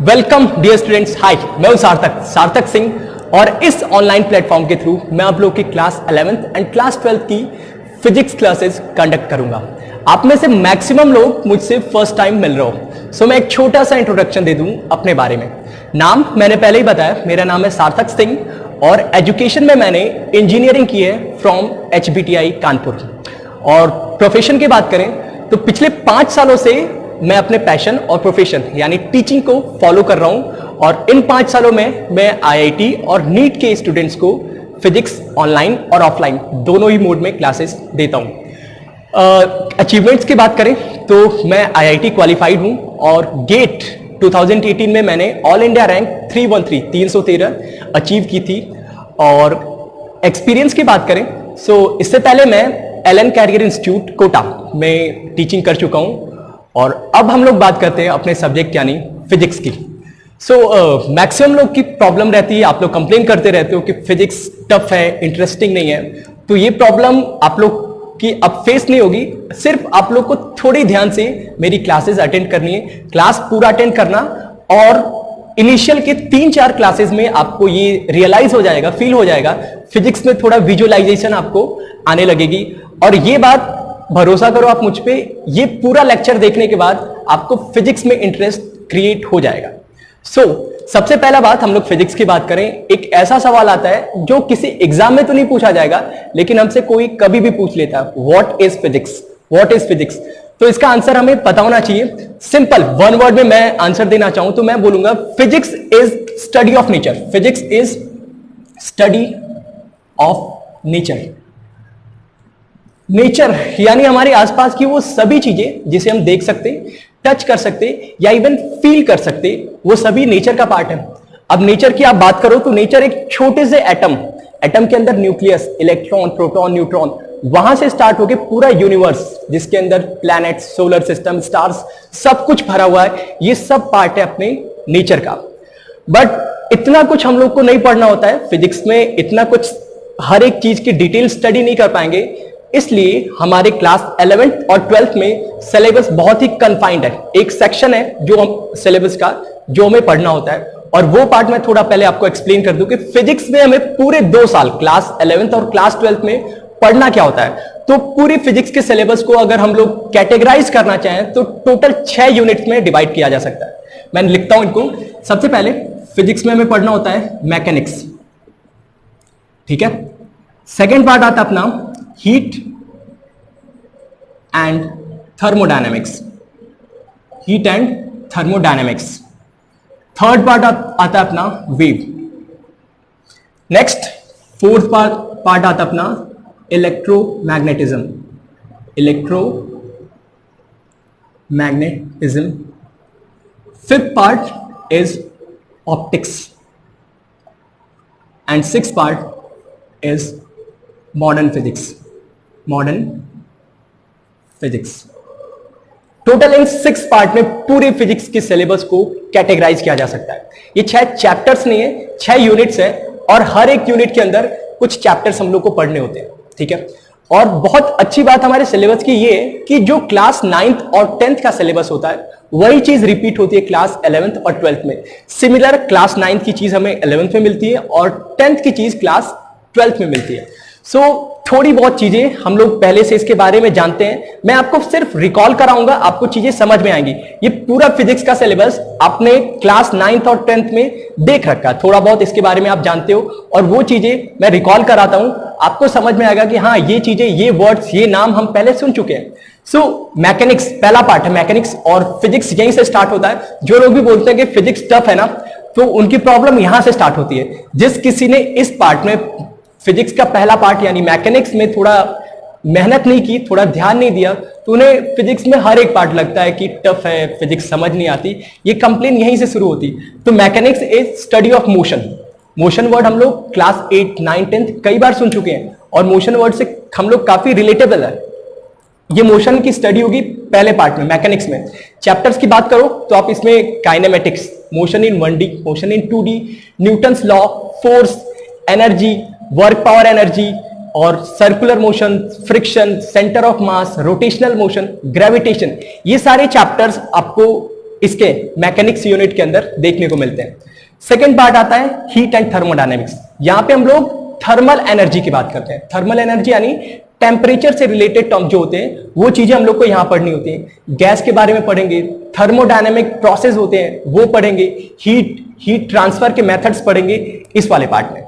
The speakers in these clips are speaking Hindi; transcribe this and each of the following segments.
Welcome dear students. हाय, मैं हूं सार्थक सिंह और इस ऑनलाइन प्लेटफॉर्म के थ्रू मैं आप लोग की class 11th and class 12th की फिजिक्स क्लासेस कंडक्ट करूंगा। आप में से मैक्सिमम लोग मुझसे फर्स्ट टाइम मिल रहे हो, सो मैं एक छोटा सा इंट्रोडक्शन दे दूं अपने बारे में। नाम मैंने पहले ही बताया, मेरा नाम है सार्थक सिंह और एजुकेशन में मैंने इंजीनियरिंग की है फ्रॉम HBTI कानपुर। और प्रोफेशन की बात करें तो पिछले 5 सालों से मैं अपने पैशन और प्रोफेशन यानी टीचिंग को फॉलो कर रहा हूं और इन 5 सालों में मैं IIT और नीट के स्टूडेंट्स को फिजिक्स ऑनलाइन और ऑफलाइन दोनों ही मोड में क्लासेस देता हूं। अचीवमेंट्स की बात करें तो मैं IIT क्वालिफाइड हूं और गेट 2018 में मैंने ऑल इंडिया रैंक 313 अचीव की थी। और एक्सपीरियंस की बात करें इससे पहले मैं LN कैरियर इंस्टीट्यूट कोटा में टीचिंग कर चुका हूं और अब हम लोग बात करते हैं अपने सब्जेक्ट यानी फिजिक्स की। मैक्सिमम लोग की प्रॉब्लम रहती है, आप लोग कंप्लेन करते रहते हो कि फिजिक्स टफ है, इंटरेस्टिंग नहीं है। तो ये प्रॉब्लम आप लोग की अब फेस नहीं होगी, सिर्फ आप लोग को थोड़ी ध्यान से मेरी क्लासेस अटेंड करनी है, क्लास पूरा अटेंड करना। और इनिशियल के 3-4 क्लासेस में आपको ये रियलाइज हो जाएगा, फील हो जाएगा, फिजिक्स में थोड़ा विजुअलाइजेशन आपको आने लगेगी। और ये बात भरोसा करो आप मुझ पे, ये पूरा लेक्चर देखने के बाद आपको फिजिक्स में इंटरेस्ट क्रिएट हो जाएगा। सबसे पहला बात, हम लोग फिजिक्स की बात करें, एक ऐसा सवाल आता है जो किसी एग्जाम में तो नहीं पूछा जाएगा लेकिन हमसे कोई कभी भी पूछ लेता है, what is physics, what is physics. तो इसका आंसर हमें पता होना चाहिए। सिंपल वन वर्ड में मैं आंसर देना चाहूं तो मैं बोलूंगा physics is study of nature. Physics is study of nature. Nature यानी हमारे आसपास की वो सभी चीजें जिसे हम देख सकते, टच कर सकते या इवन फील कर सकते, वो सभी नेचर का पार्ट है। अब नेचर की आप बात करो तो नेचर एक छोटे से एटम के अंदर न्यूक्लियस, इलेक्ट्रॉन, प्रोटॉन, न्यूट्रॉन, वहां से स्टार्ट होके पूरा यूनिवर्स जिसके अंदर प्लैनेट्स, सोलर सिस्टम, स्टार्स, सब कुछ भरा हुआ है, ये सब पार्ट है अपने नेचर का। बट इतना कुछ हम लोग को नहीं पढ़ना होता है फिजिक्स में, इतना कुछ हर एक चीज की डिटेल स्टडी नहीं कर पाएंगे, इसलिए हमारे क्लास 11th और 12th में सिलेबस बहुत ही कन्फाइंड है। एक सेक्शन है जो हम सिलेबस का जो हमें पढ़ना होता है और वो पार्ट मैं थोड़ा पहले आपको एक्सप्लेन कर दूं कि फिजिक्स में हमें पूरे 2 साल क्लास 11th और क्लास 12th में पढ़ना क्या होता है। तो पूरी फिजिक्स के सिलेबस को अगर हम लोग कैटेगराइज करना चाहें तो टोटल 6 यूनिट्स में डिवाइड किया जा सकता है। मैं लिखता हूं इनको। सबसे पहले फिजिक्स में हमें पढ़ना होता है मैकेनिक्स, ठीक है। सेकेंड पार्ट आता है अपना heat and thermodynamics, heat and thermodynamics. Third part आता है अपना वेव। नेक्स्ट फोर्थ पार्ट आता है अपना electromagnetism, fifth part is optics and sixth part is modern physics. Total in 6 part में पूरे फिजिक्स के सिलेबस को कैटेगराइज किया जा सकता है। ये 6 चैप्टर्स नहीं है, 6 यूनिट्स है और हर एक यूनिट के अंदर कुछ चैप्टर्स हम लोग को पढ़ने होते हैं, ठीक है। और बहुत अच्छी बात हमारे सिलेबस की ये है कि जो क्लास 9th और 10th का सिलेबस होता है वही चीज रिपीट होती है क्लास 11th और 12th में। सिमिलर क्लास 9th की चीज हमें 11th में मिलती है और 10th की चीज क्लास 12th में मिलती है। थोड़ी बहुत चीजें हम लोग पहले से इसके बारे में जानते हैं, मैं आपको सिर्फ रिकॉल कराऊंगा, आपको चीजें समझ में आएंगी। ये पूरा फिजिक्स का सिलेबस आपने क्लास 9th और 10th में देख रखा है, थोड़ा बहुत इसके बारे में आप जानते हो और वो चीजें मैं रिकॉल कराता हूं, आपको समझ में आएगा कि हाँ ये चीजें, ये वर्ड्स, ये नाम हम पहले सुन चुके हैं। मैकेनिक्स पहला पार्ट है मैकेनिक्स और फिजिक्स यहीं से स्टार्ट होता है। जो लोग भी बोलते हैं कि फिजिक्स टफ है ना, तो उनकी प्रॉब्लम यहां से स्टार्ट होती है। जिस किसी ने इस पार्ट में फिजिक्स का पहला पार्ट यानी मैकेनिक्स में थोड़ा मेहनत नहीं की, थोड़ा ध्यान नहीं दिया, तो उन्हें फिजिक्स में हर एक पार्ट लगता है कि टफ है, फिजिक्स समझ नहीं आती, ये कंप्लेन यहीं से शुरू होती। तो mechanics is study of motion word हम लोग क्लास 8, 9, 10th कई बार सुन चुके हैं और मोशन वर्ड से हम लोग काफी रिलेटेबल है। ये मोशन की स्टडी होगी पहले पार्ट में मैकेनिक्स में। चैप्टर्स की बात करो तो आप इसमें kinematics, motion in 1D, motion in 2D, Newton's law, force, energy, work power energy और circular motion, friction, centre of mass, rotational motion, gravitation, ये सारे चैप्टर्स आपको इसके मैकेनिक्स यूनिट के अंदर देखने को मिलते हैं। सेकेंड पार्ट आता है हीट एंड थर्मोडायनेमिक्स। यहां पे हम लोग थर्मल एनर्जी की बात करते हैं। थर्मल एनर्जी यानी टेम्परेचर से रिलेटेड टर्म जो होते हैं वो चीजें हम लोग को यहां पढ़नी होती हैं। गैस के बारे में पढ़ेंगे, थर्मोडायनेमिक प्रोसेस होते हैं वो पढ़ेंगे, हीट ट्रांसफर के मेथड्स पढ़ेंगे इस वाले पार्ट में।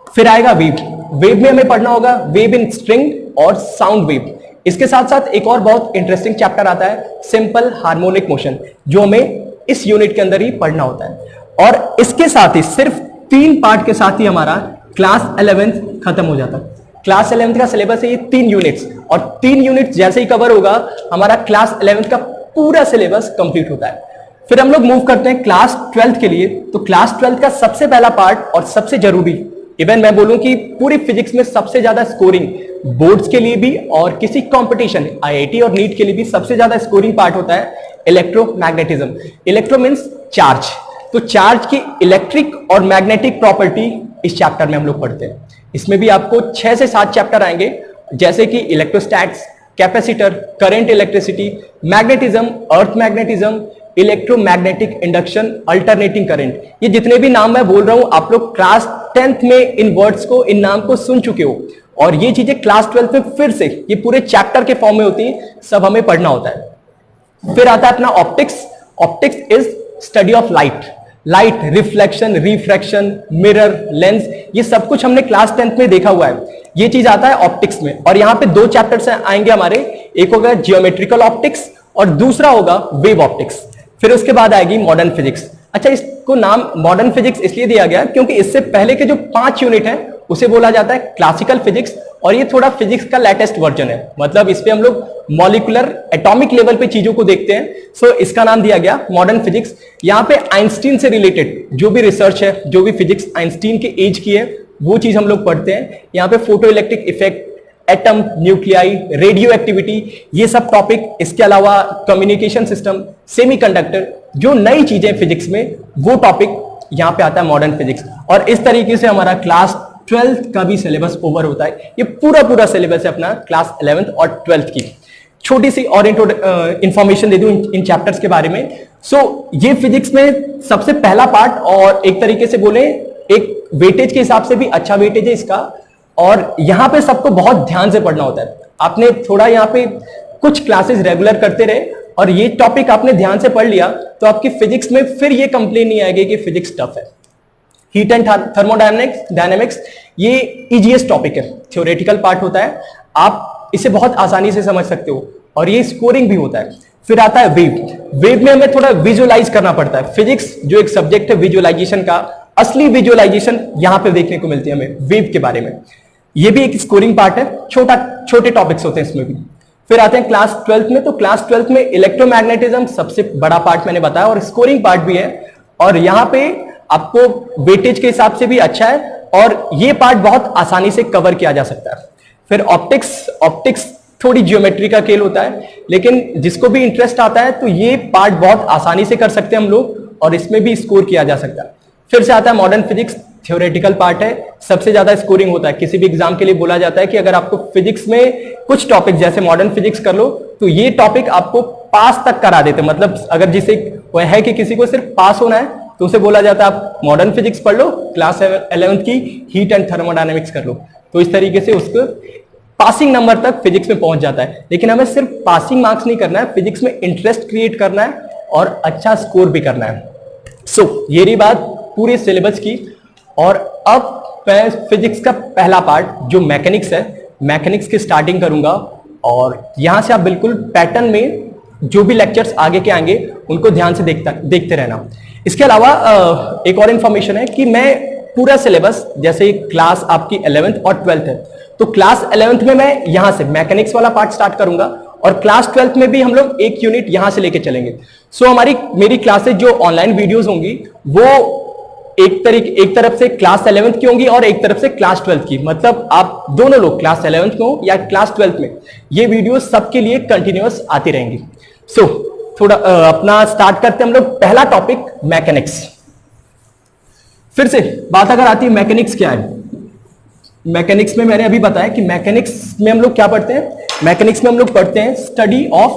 फिर आएगा वेव। वेव में हमें पढ़ना होगा वेव इन स्ट्रिंग और साउंड वेव। इसके साथ साथ एक और बहुत इंटरेस्टिंग चैप्टर आता है सिंपल हार्मोनिक मोशन, जो हमें इस यूनिट के अंदर ही पढ़ना होता है। और इसके साथ ही सिर्फ 3 पार्ट के साथ ही हमारा क्लास 11th खत्म हो जाता है। क्लास 11th का सिलेबस है ये 3 यूनिट्स, और 3 यूनिट्स जैसे ही कवर होगा हमारा क्लास 11th का पूरा सिलेबस कंप्लीट होता है। फिर हम लोग मूव करते हैं क्लास 12th के लिए। तो क्लास 12th का सबसे पहला पार्ट और सबसे जरूरी, इवन मैं बोलूं कि पूरी फिजिक्स में सबसे ज्यादा स्कोरिंग बोर्ड्स के लिए भी और किसी कंपटीशन आईआईटी और नीट के लिए भी सबसे ज्यादा स्कोरिंग पार्ट होता है इलेक्ट्रोमैग्नेटिज्म। इलेक्ट्रो मींस चार्ज, तो चार्ज की इलेक्ट्रिक और मैग्नेटिक प्रॉपर्टी इस चैप्टर में हम लोग पढ़ते हैं। इसमें भी आपको 6 से 7 चैप्टर आएंगे, जैसे कि electrostatics, capacitor, current electricity, magnetism, earth magnetism, electromagnetic induction, alternating current. ये जितने भी नाम मैं बोल रहा हूं आप लोग क्लास 10th में इन वर्ड्स को, इन नाम को सुन चुके हो, और ये चीजें क्लास 12th में फिर से ये पूरे चैप्टर के फॉर्म में होती हैं, सब हमें पढ़ना होता है। फिर आता है अपना optics. Optics is study of light. Light, reflection, refraction, mirror, lens, ये सब कुछ हमने क्लास 10th में देखा हुआ है। ये चीज आता है ऑप्टिक्स में, और यहां पे 2 चैप्टर्स आएंगे हमारे, एक होगा जियोमेट्रिकल ऑप्टिक्स और दूसरा होगा वेव ऑप्टिक्स। फिर उसके बाद आएगी मॉडर्न फिजिक्स। अच्छा, इसको नाम मॉडर्न फिजिक्स इसलिए दिया गया क्योंकि इससे पहले के जो 5 यूनिट है उसे बोला जाता है क्लासिकल फिजिक्स, और ये थोड़ा फिजिक्स का लेटेस्ट वर्जन है। मतलब इस पे हम लोग मॉलिकुलर एटॉमिक लेवल पे चीजों को देखते हैं, सो इसका नाम दिया गया मॉडर्न फिजिक्स। यहाँ पे आइंस्टीन से रिलेटेड जो भी रिसर्च है, जो भी फिजिक्स आइंस्टीन के एज की है, वो चीज हम लोग पढ़ते हैं। यहाँ पे photo electric effect, atom, nuclei, radio activity, ये सब टॉपिक, इसके अलावा कम्युनिकेशन सिस्टम, सेमीकंडक्टर, जो नई चीजें फिजिक्स में, वो टॉपिक यहां पे आता है मॉडर्न फिजिक्स। और इस तरीके से हमारा क्लास 12th का भी सिलेबस ओवर होता है। ये पूरा सिलेबस है अपना क्लास 11th और 12th की। छोटी सी और इंफॉर्मेशन दे दूं इन चैप्टर्स के बारे में। ये फिजिक्स में सबसे पहला पार्ट, और एक तरीके से बोले एक वेटेज के हिसाब से भी अच्छा वेटेज है इसका, और यहां पे सबको बहुत ध्यान से पढ़ना होता है। आपने थोड़ा यहाँ पे कुछ क्लासेस रेगुलर करते रहे और ये टॉपिक आपने ध्यान से पढ़ लिया, तो आपकी फिजिक्स में फिर ये कंप्लेन नहीं आएगी कि फिजिक्स टफ है। हीट एंड थर्मोडायनेमिक्स ये इजीएस्ट टॉपिक है, थ्योरेटिकल पार्ट होता है, आप इसे बहुत आसानी से समझ सकते हो, और ये स्कोरिंग भी होता है। फिर आता है वेव। वेव में हमें थोड़ा विजुअलाइज करना पड़ता है। फिजिक्स जो एक सब्जेक्ट है विजुअलाइजेशन का, असली विजुअलाइजेशन यहां पे देखने को मिलती है हमें वेव के बारे में। ये भी एक स्कोरिंग पार्ट है, छोटे टॉपिक्स होते हैं इसमें भी। फिर आते हैं क्लास 12th में। तो क्लास 12th में इलेक्ट्रोमैग्नेटिज्म सबसे बड़ा पार्ट मैंने बताया, और स्कोरिंग पार्ट भी है, और यहां पे आपको वेटेज के हिसाब से भी अच्छा है, और ये पार्ट बहुत आसानी से कवर किया जा सकता है। फिर ऑप्टिक्स थोड़ी जियोमेट्री का खेल होता है, लेकिन जिसको भी इंटरेस्ट आता है तो ये पार्ट बहुत आसानी से कर सकते हैं हम लोग, और इसमें भी स्कोर किया जा सकता है। फिर से आता है मॉडर्न फिजिक्स, थ्योरेटिकल पार्ट है, सबसे ज्यादा स्कोरिंग होता है। किसी भी एग्जाम के लिए बोला जाता है कि अगर आपको फिजिक्स में कुछ टॉपिक जैसे मॉडर्न फिजिक्स कर लो तो ये टॉपिक आपको पास तक करा देते हैं। मतलब अगर जिसे वह है कि किसी को सिर्फ पास होना है तो उसे बोला जाता है आप मॉडर्न फिजिक्स पढ़ लो, क्लास 11th की हीट एंड थर्मोडायनेमिक्स कर लो, तो इस तरीके से उसको पासिंग नंबर तक फिजिक्स में पहुंच जाता है। लेकिन हमें सिर्फ पासिंग मार्क्स नहीं करना है, फिजिक्स में इंटरेस्ट क्रिएट करना है और अच्छा स्कोर भी करना है। ये रही बात पूरे सिलेबस की। और अब मैं फिजिक्स का पहला पार्ट जो मैकेनिक्स है, मैकेनिक्स की स्टार्टिंग करूंगा, और यहां से आप बिल्कुल पैटर्न में जो भी लेक्चर्स आगे के आएंगे उनको ध्यान से देखते रहना। इसके अलावा एक और इंफॉर्मेशन है कि मैं पूरा सिलेबस, जैसे क्लास आपकी 11th और 12th है, तो क्लास 11th में मैं यहां से मैकेनिक्स वाला पार्ट स्टार्ट करूंगा, और क्लास 12th में भी हम लोग एक यूनिट यहां से लेके चलेंगे। मेरी क्लासेस जो ऑनलाइन वीडियोस होंगी वो एक तरफ से क्लास 11th की होंगी और एक तरफ से क्लास 12th की। मतलब आप दोनों लोग क्लास 11th में हो या क्लास 12th में, ये वीडियो सबके लिए कंटिन्यूअस आती रहेंगी। थोड़ा अपना स्टार्ट करते हैं हम लोग। पहला टॉपिक मैकेनिक्स। फिर से बात अगर आती है मैकेनिक्स क्या है, मैकेनिक्स में मैंने अभी बताया कि मैकेनिक्स में हम लोग क्या पढ़ते हैं। मैकेनिक्स में हम लोग पढ़ते हैं स्टडी ऑफ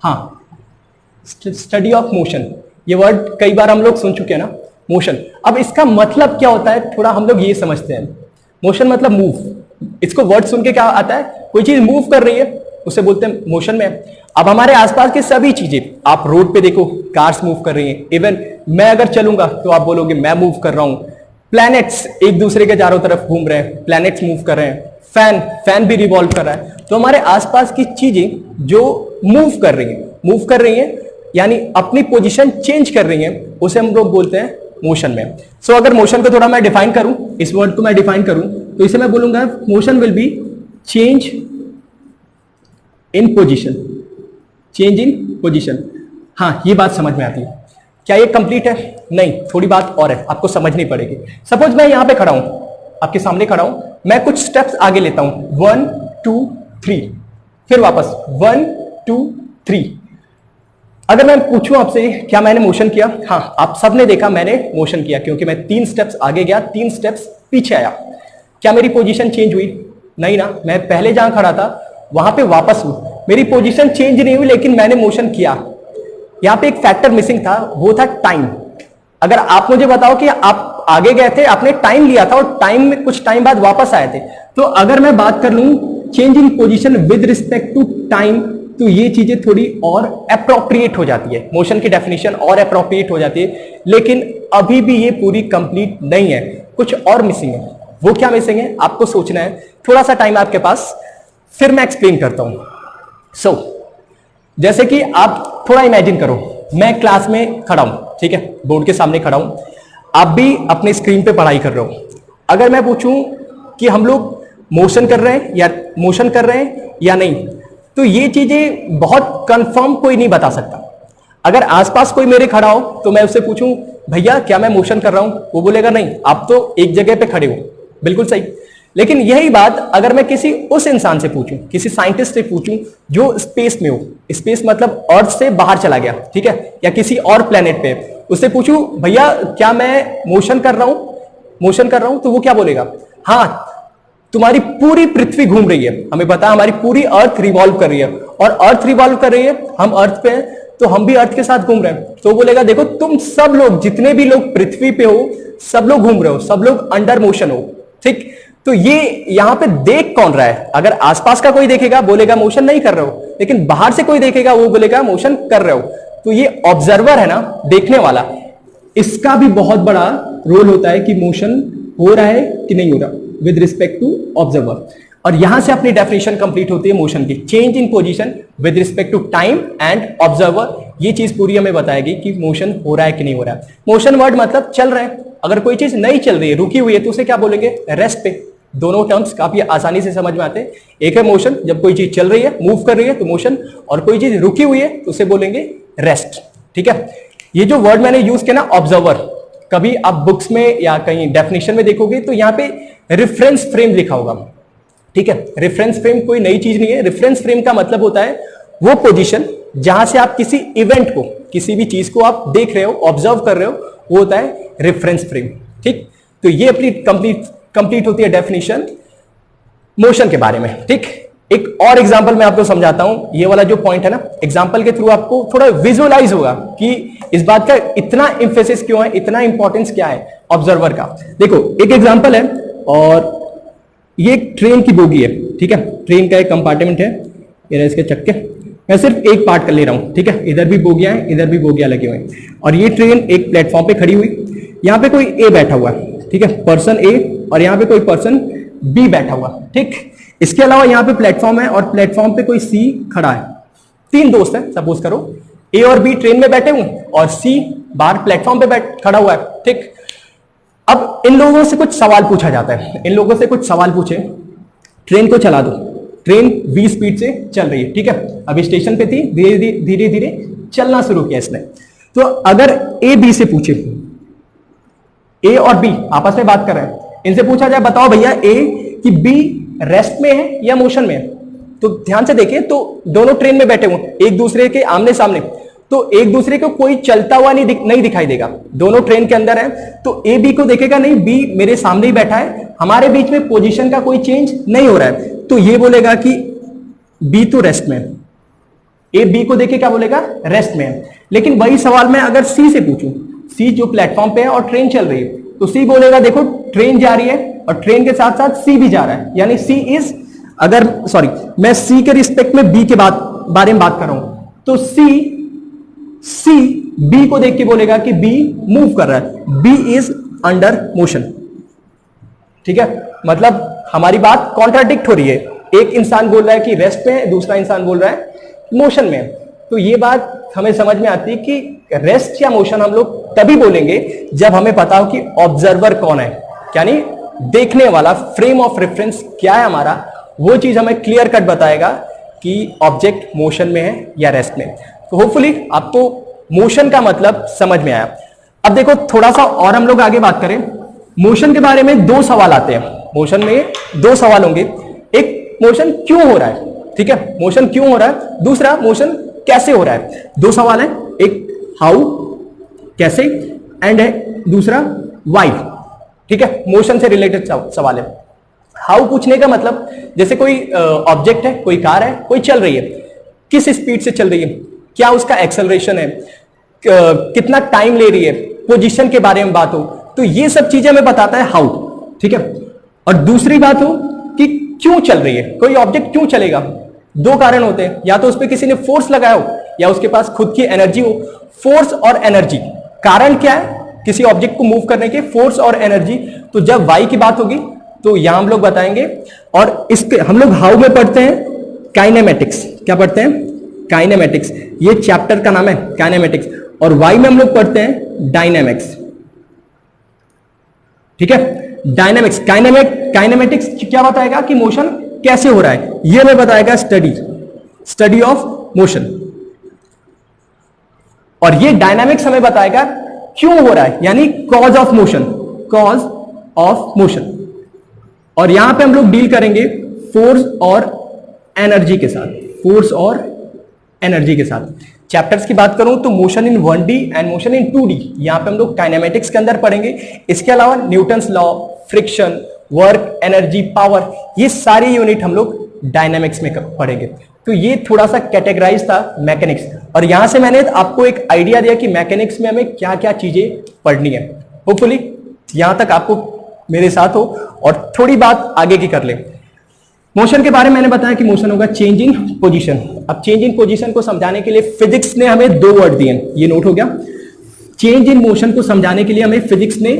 हाँ, स्टडी ऑफ मोशन, ये वर्ड कई बार हम लोग सुन चुके हैं ना, मोशन। अब इसका मतलब क्या होता है, थोड़ा हम लोग ये समझते हैं। मोशन मतलब मूव। इसको वर्ड सुन के क्या आता है, कोई चीज मूव कर रही है उसे बोलते हैं मोशन में। अब हमारे आसपास की सभी चीजें, आप रोड पे देखो कार्स मूव कर रही हैं, इवन मैं अगर चलूंगा तो आप बोलोगे मैं मूव कर रहा हूं। प्लैनेट्स एक दूसरे के चारों तरफ घूम रहे हैं, प्लैनेट्स मूव कर रहे हैं। फैन भी रिवॉल्व कर रहा है। तो हमारे आसपास की चीजें जो मूव कर रही हैं यानी अपनी पोजीशन चेंज कर रही हैं, उसे हम लोग बोलते हैं मोशन में। सो अगर मोशन को थोड़ा मैं डिफाइन करूं, इस वर्ड को मैं डिफाइन करूं, तो इसे मैं बोलूंगा motion will be change in position. Change in position, हाँ ये बात समझ में आती है। क्या ये कंप्लीट है? नहीं, थोड़ी बात और है, आपको समझनी पड़ेगी। सपोज मैं यहां पे खड़ा हूं, आपके सामने खड़ा हूं, मैं कुछ स्टेप्स आगे लेता हूं, 1 2 3, फिर वापस 1 2 3। अगर मैं पूछूं आपसे क्या मैंने मोशन किया, हाँ आप सबने देखा मैंने मोशन किया, क्योंकि मैं 3 स्टेप्स आगे गया, 3 स्टेप्स पीछे आया। क्या मेरी पोजीशन चेंज हुई? नहीं ना, मैं पहले जहां खड़ा था वहां पे वापस हूं, मेरी पोजीशन चेंज नहीं हुई, लेकिन मैंने मोशन किया। यहां पे एक फैक्टर मिसिंग था, वो था टाइम। अगर आप मुझे बताओ कि आप आगे गए थे, आपने टाइम लिया था और टाइम में कुछ टाइम बाद वापस आए थे, तो अगर मैं बात कर लूं change in position with respect to time, तो ये चीजें थोड़ी और अप्रोप्रिएट हो जाती है, मोशन की डेफिनेशन और अप्रोप्रिएट हो जाती है। लेकिन अभी भी ये पूरी कंप्लीट नहीं है, कुछ और मिसिंग है। वो क्या मिसिंग है आपको सोचना है, थोड़ा सा टाइम आपके पास, फिर मैं एक्सप्लेन करता हूं। सो जैसे कि आप थोड़ा इमेजिन करो, मैं क्लास में खड़ा हूं, ठीक है, बोर्ड के सामने खड़ा हूं, आप भी अपने स्क्रीन पे पढ़ाई कर रहे हो। अगर मैं पूछूं कि हम लोग मोशन कर रहे हैं या नहीं, तो ये चीजें बहुत कंफर्म कोई नहीं बता सकता। अगर आसपास कोई मेरे खड़ा हो तो मैं उससे पूछूं भैया क्या मैं मोशन कर रहा हूं, वो बोलेगा नहीं आप तो एक जगह पे खड़े हो, बिल्कुल सही। लेकिन यही बात अगर मैं किसी उस इंसान से पूछूं, किसी साइंटिस्ट से पूछूं जो स्पेस में हो, स्पेस मतलब अर्थ से बाहर चला गया, ठीक है, या किसी और प्लेनेट पे, उससे पूछूं भैया क्या मैं मोशन कर रहा हूं, तो वो क्या बोलेगा, हाँ तुम्हारी पूरी पृथ्वी घूम रही है, हमें पता है हमारी पूरी अर्थ रिवॉल्व कर रही है, और अर्थ रिवॉल्व कर रही है, हम अर्थ पे हैं तो हम भी अर्थ के साथ घूम रहे हैं। तो बोलेगा देखो तुम सब लोग, जितने भी लोग पृथ्वी पे हो, सब लोग घूम रहे हो, सब लोग अंडर मोशन हो, ठीक। तो ये यहां पे देख कौन रहा है? अगर आसपास का कोई देखेगा बोलेगा मोशन नहीं कर रहे हो, लेकिन बाहर से कोई देखेगा वो बोलेगा मोशन कर रहे हो। तो ये ऑब्जर्वर है ना, देखने वाला, इसका भी बहुत बड़ा रोल होता है कि मोशन हो रहा है कि नहीं हो रहा विद रिस्पेक्ट टू ऑब्जर्वर। और यहां से अपनी डेफिनेशन कंप्लीट होती है मोशन की, change in position with respect to time and observer. ये चीज पूरी हमें बताएगी कि मोशन हो रहा है कि नहीं हो रहा है। मोशन वर्ड मतलब चल रहे हैं, अगर कोई चीज नहीं चल रही है, रुकी हुई है, तो उसे क्या बोलेंगे, रेस्ट पे। दोनों टर्म्स काफी आसानी से समझ में आते हैं। एक है मोशन, जब कोई चीज चल रही है, मूव कर रही है तो मोशन, और कोई चीज रुकी हुई है तो उसे बोलेंगे रेस्ट, ठीक है। ये जो वर्ड मैंने यूज किया ना ऑब्जर्वर, कभी आप बुक्स में या कहीं डेफिनेशन में देखोगे तो यहां पे रेफरेंस फ्रेम लिखा होगा, ठीक है। रेफरेंस फ्रेम कोई नई चीज नहीं है। रेफरेंस फ्रेम का मतलब होता है वो पोजीशन जहां से आप किसी इवेंट को, किसी भी चीज को आप देख रहे हो, ऑब्जर्व कर रहे हो, वो होता है रेफरेंस फ्रेम, ठीक। तो ये अपनी कंप्लीट होती है डेफिनेशन मोशन के बारे में, ठीक। एक और एग्जांपल मैं आपको समझाता हूं। ये वाला जो पॉइंट है ना, एग्जांपल के थ्रू आपको थोड़ा विजुअलाइज होगा कि इस बात का इतना इंफेसिस क्यों है, इतना इंपॉर्टेंस क्या है ऑब्जर्वर का। देखो एक एग्जांपल है, और ये एक ट्रेन की बोगी है, ठीक है, ट्रेन का एक कंपार्टमेंट है, ये रहे इसके चक्के, मैं सिर्फ एक पार्ट कर ले रहा हूं, ठीक है। इधर भी बोगियां हैं, इधर भी बोगियां लगी हुई हैं, और ये ट्रेन एक प्लेटफॉर्म पे खड़ी हुई, यहां पे कोई ए बैठा हुआ है, ठीक है, पर्सन ए, और यहां पे कोई पर्सन बी बैठा हुआ, ठीक। इसके अलावा यहां पे प्लेटफॉर्म है, और प्लेटफॉर्म पे कोई सी खड़ा है। 3 दोस्त हैं, सपोज करो ए और बी ट्रेन में बैठे हुए और सी बाहर प्लेटफॉर्म पे खड़ा हुआ है, ठीक। अब इन लोगों से कुछ सवाल पूछा जाता है, इन लोगों से कुछ सवाल पूछे, ट्रेन को चला दो, ट्रेन 20 स्पीड से चल रही है, ठीक है, अभी स्टेशन पे थी, धीरे धीरे चलना शुरू किया इसने। तो अगर ए बी से पूछे, ए और बी आपस में बात कर रहे हैं, इनसे पूछा जाए बताओ भैया ए कि बी रेस्ट में है या मोशन में है, तो ध्यान से देखिए, तो दोनों ट्रेन में बैठे हुए एक दूसरे के आमने सामने, तो एक दूसरे को कोई चलता हुआ नहीं दिखाई देगा, दोनों ट्रेन के अंदर है, तो ए बी को देखेगा नहीं, बी मेरे सामने ही बैठा है, हमारे बीच में पोजीशन का कोई चेंज नहीं हो रहा है, तो ये बोलेगा कि बी तो रेस्ट में है, ए बी को देख के क्या बोलेगा, रेस्ट में है। लेकिन वही सवाल मैं अगर सी से पूछूं, सी जो प्लेटफॉर्म पे है और ट्रेन चल रही है, तो सी बोलेगा देखो ट्रेन जा रही है और ट्रेन के साथ साथ सी भी जा रहा है, यानी सी इज, अगर सॉरी मैं सी के रिस्पेक्ट में बी के बारे में बात कर रहा हूं, तो सी बी को देख के बोलेगा कि बी मूव कर रहा है, बी इज अंडर मोशन। ठीक है, मतलब हमारी बात कॉन्ट्राडिक्ट हो रही है, एक इंसान बोल रहा है कि रेस्ट में है, दूसरा इंसान बोल रहा है मोशन में है। तो ये बात हमें समझ में आती है कि रेस्ट या मोशन हम लोग तभी बोलेंगे जब हमें पता हो कि ऑब्जर्वर कौन है, यानी देखने वाला, फ्रेम ऑफ रेफरेंस क्या है हमारा, वो चीज हमें क्लियर कट बताएगा कि ऑब्जेक्ट मोशन में है या रेस्ट में। तो होपफुली आपको मोशन का मतलब समझ में आया। अब देखो थोड़ा सा और हम लोग आगे बात करें, मोशन के बारे में दो सवाल आते हैं, मोशन में दो सवाल होंगे, एक मोशन क्यों हो रहा है, ठीक है, मोशन क्यों हो रहा है, दूसरा मोशन कैसे हो रहा है। दो सवाल है, एक हाउ कैसे एंड है दूसरा व्हाई। ठीक है, मोशन से रिलेटेड सवाल है। हाउ पूछने का मतलब जैसे कोई ऑब्जेक्ट है, कोई कार है, कोई चल रही है, किस स्पीड से चल रही है, क्या उसका एक्सेलरेशन है, कितना टाइम ले रही है, पोजीशन के बारे में बात हो, तो ये सब चीजें हमें बताता है हाउ। ठीक है, और दूसरी बात हो कि क्यों चल रही है, कोई ऑब्जेक्ट क्यों चलेगा, दो कारण होते हैं, या तो उस पर किसी ने फोर्स लगाया हो या उसके पास खुद की एनर्जी हो। फोर्स और एनर्जी, कारण क्या है किसी ऑब्जेक्ट को मूव करने के, फोर्स और एनर्जी। तो जब वाई की बात होगी तो यहां हम लोग बताएंगे, और इसके हम लोग हाउ में पढ़ते हैं काइनेमेटिक्स, क्या पढ़ते हैं, काइनेमेटिक्स, ये चैप्टर का नाम है काइनेमेटिक्स, और वाई में हम लोग पढ़ते हैं डायनेमिक्स। ठीक है, डायनेमिक्स, काइनेमेटिक्स क्या बताएगा कि मोशन कैसे हो रहा है, ये हमें बताएगा स्टडी ऑफ मोशन, और ये डायनामिक्स हमें बताएगा क्यों हो रहा है, यानी cause of motion, cause of motion. और यहां पे हम लोग डील करेंगे फोर्स और एनर्जी के साथ, फोर्स और एनर्जी के साथ। चैप्टर्स की बात करूं तो motion in 1D and motion in 2D, यहां पे हम लोग काइनेमेटिक्स के अंदर पढ़ेंगे। इसके अलावा Newton's law, friction, work, energy, power, ये सारी यूनिट हम लोग डायनामिक्स में पढ़ेंगे। तो ये थोड़ा सा कैटेगराइज था मैकेनिक्स, और यहां से मैंने आपको एक आइडिया दिया कि मैकेनिक्स में हमें क्या क्या चीजें पढ़नी है। होपफुली यहां तक आपको मेरे साथ हो, और थोड़ी बात आगे की कर ले। मोशन के बारे में मैंने बताया कि मोशन होगा चेंज इन पोजीशन। अब चेंज इन पोजीशन को समझाने के लिए फिजिक्स ने हमें दो वर्ड दिए, ये नोट हो गया। चेंज इन मोशन को समझाने के लिए हमें फिजिक्स ने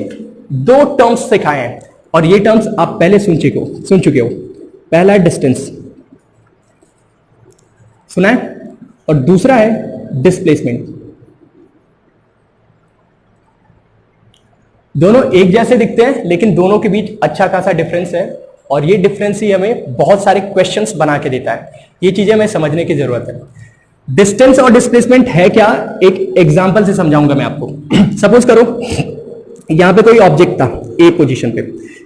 दो टर्म्स सिखाए हैं, और ये टर्म्स आप पहले सुन चुके हो। पहला है डिस्टेंस, सुना है, और दूसरा है डिस्प्लेसमेंट। दोनों एक जैसे दिखते हैं, लेकिन दोनों के बीच अच्छा खासा डिफरेंस है, और ये डिफरेंस ही हमें बहुत सारे क्वेश्चंस बना के देता है। ये चीजें हमें समझने की जरूरत है। डिस्टेंस और डिस्प्लेसमेंट है क्या, एक एग्जांपल से समझाऊंगा मैं आपको। सपोज करो यहां पे कोई ऑब्जेक्ट था ए पोजीशन पे,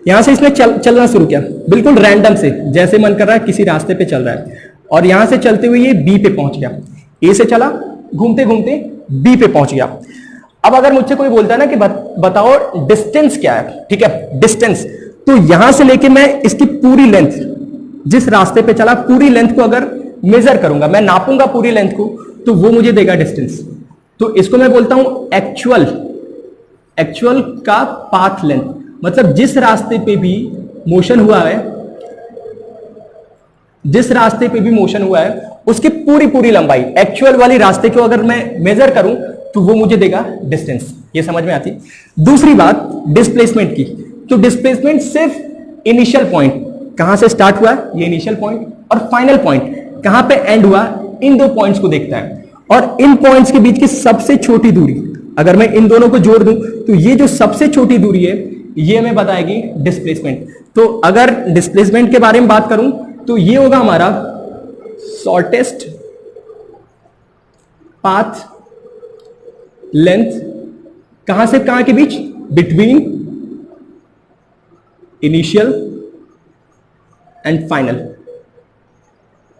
यहां से इसने चलना शुरू किया, बिल्कुल रैंडम से, जैसे मन कर रहा है किसी रास्ते पे चल रहा है, और यहां से चलते हुए ये बी पे पहुंच गया। ए से चला, घूमते घूमते बी पे पहुंच गया। अब अगर मुझसे कोई बोलता है ना कि बताओ डिस्टेंस क्या है, ठीक है, डिस्टेंस, तो यहां से लेके मैं इसकी पूरी लेंथ, जिस रास्ते पे चला पूरी लेंथ को अगर मेजर करूंगा, मैं नापूंगा पूरी लेंथ को, तो वो मुझे देगा डिस्टेंस। तो इसको मैं बोलता हूं एक्चुअल का पाथ लेंथ, मतलब जिस रास्ते पे भी मोशन हुआ है, जिस रास्ते पे भी मोशन हुआ है उसकी पूरी लंबाई, एक्चुअल वाली रास्ते को अगर मैं मेजर करूं तो वो मुझे देगा डिस्टेंस। ये समझ में आती। दूसरी बात डिस्प्लेसमेंट की, तो डिस्प्लेसमेंट सिर्फ इनिशियल पॉइंट, कहां से स्टार्ट हुआ ये इनिशियल पॉइंट, और फाइनल पॉइंट कहां पे एंड हुआ, इन दो पॉइंट्स को देखता है। और इन पॉइंट्स के बीच की सबसे छोटी दूरी, अगर मैं इन दोनों को जोड़ दूं तो ये जो सबसे छोटी दूरी है ये हमें बताएगी डिस्प्लेसमेंट। तो अगर डिस्प्लेसमेंट के बारे में बात करूं तो ये होगा हमारा शॉर्टेस्ट पाथ लेंथ, कहां से कहां के बीच, between initial and final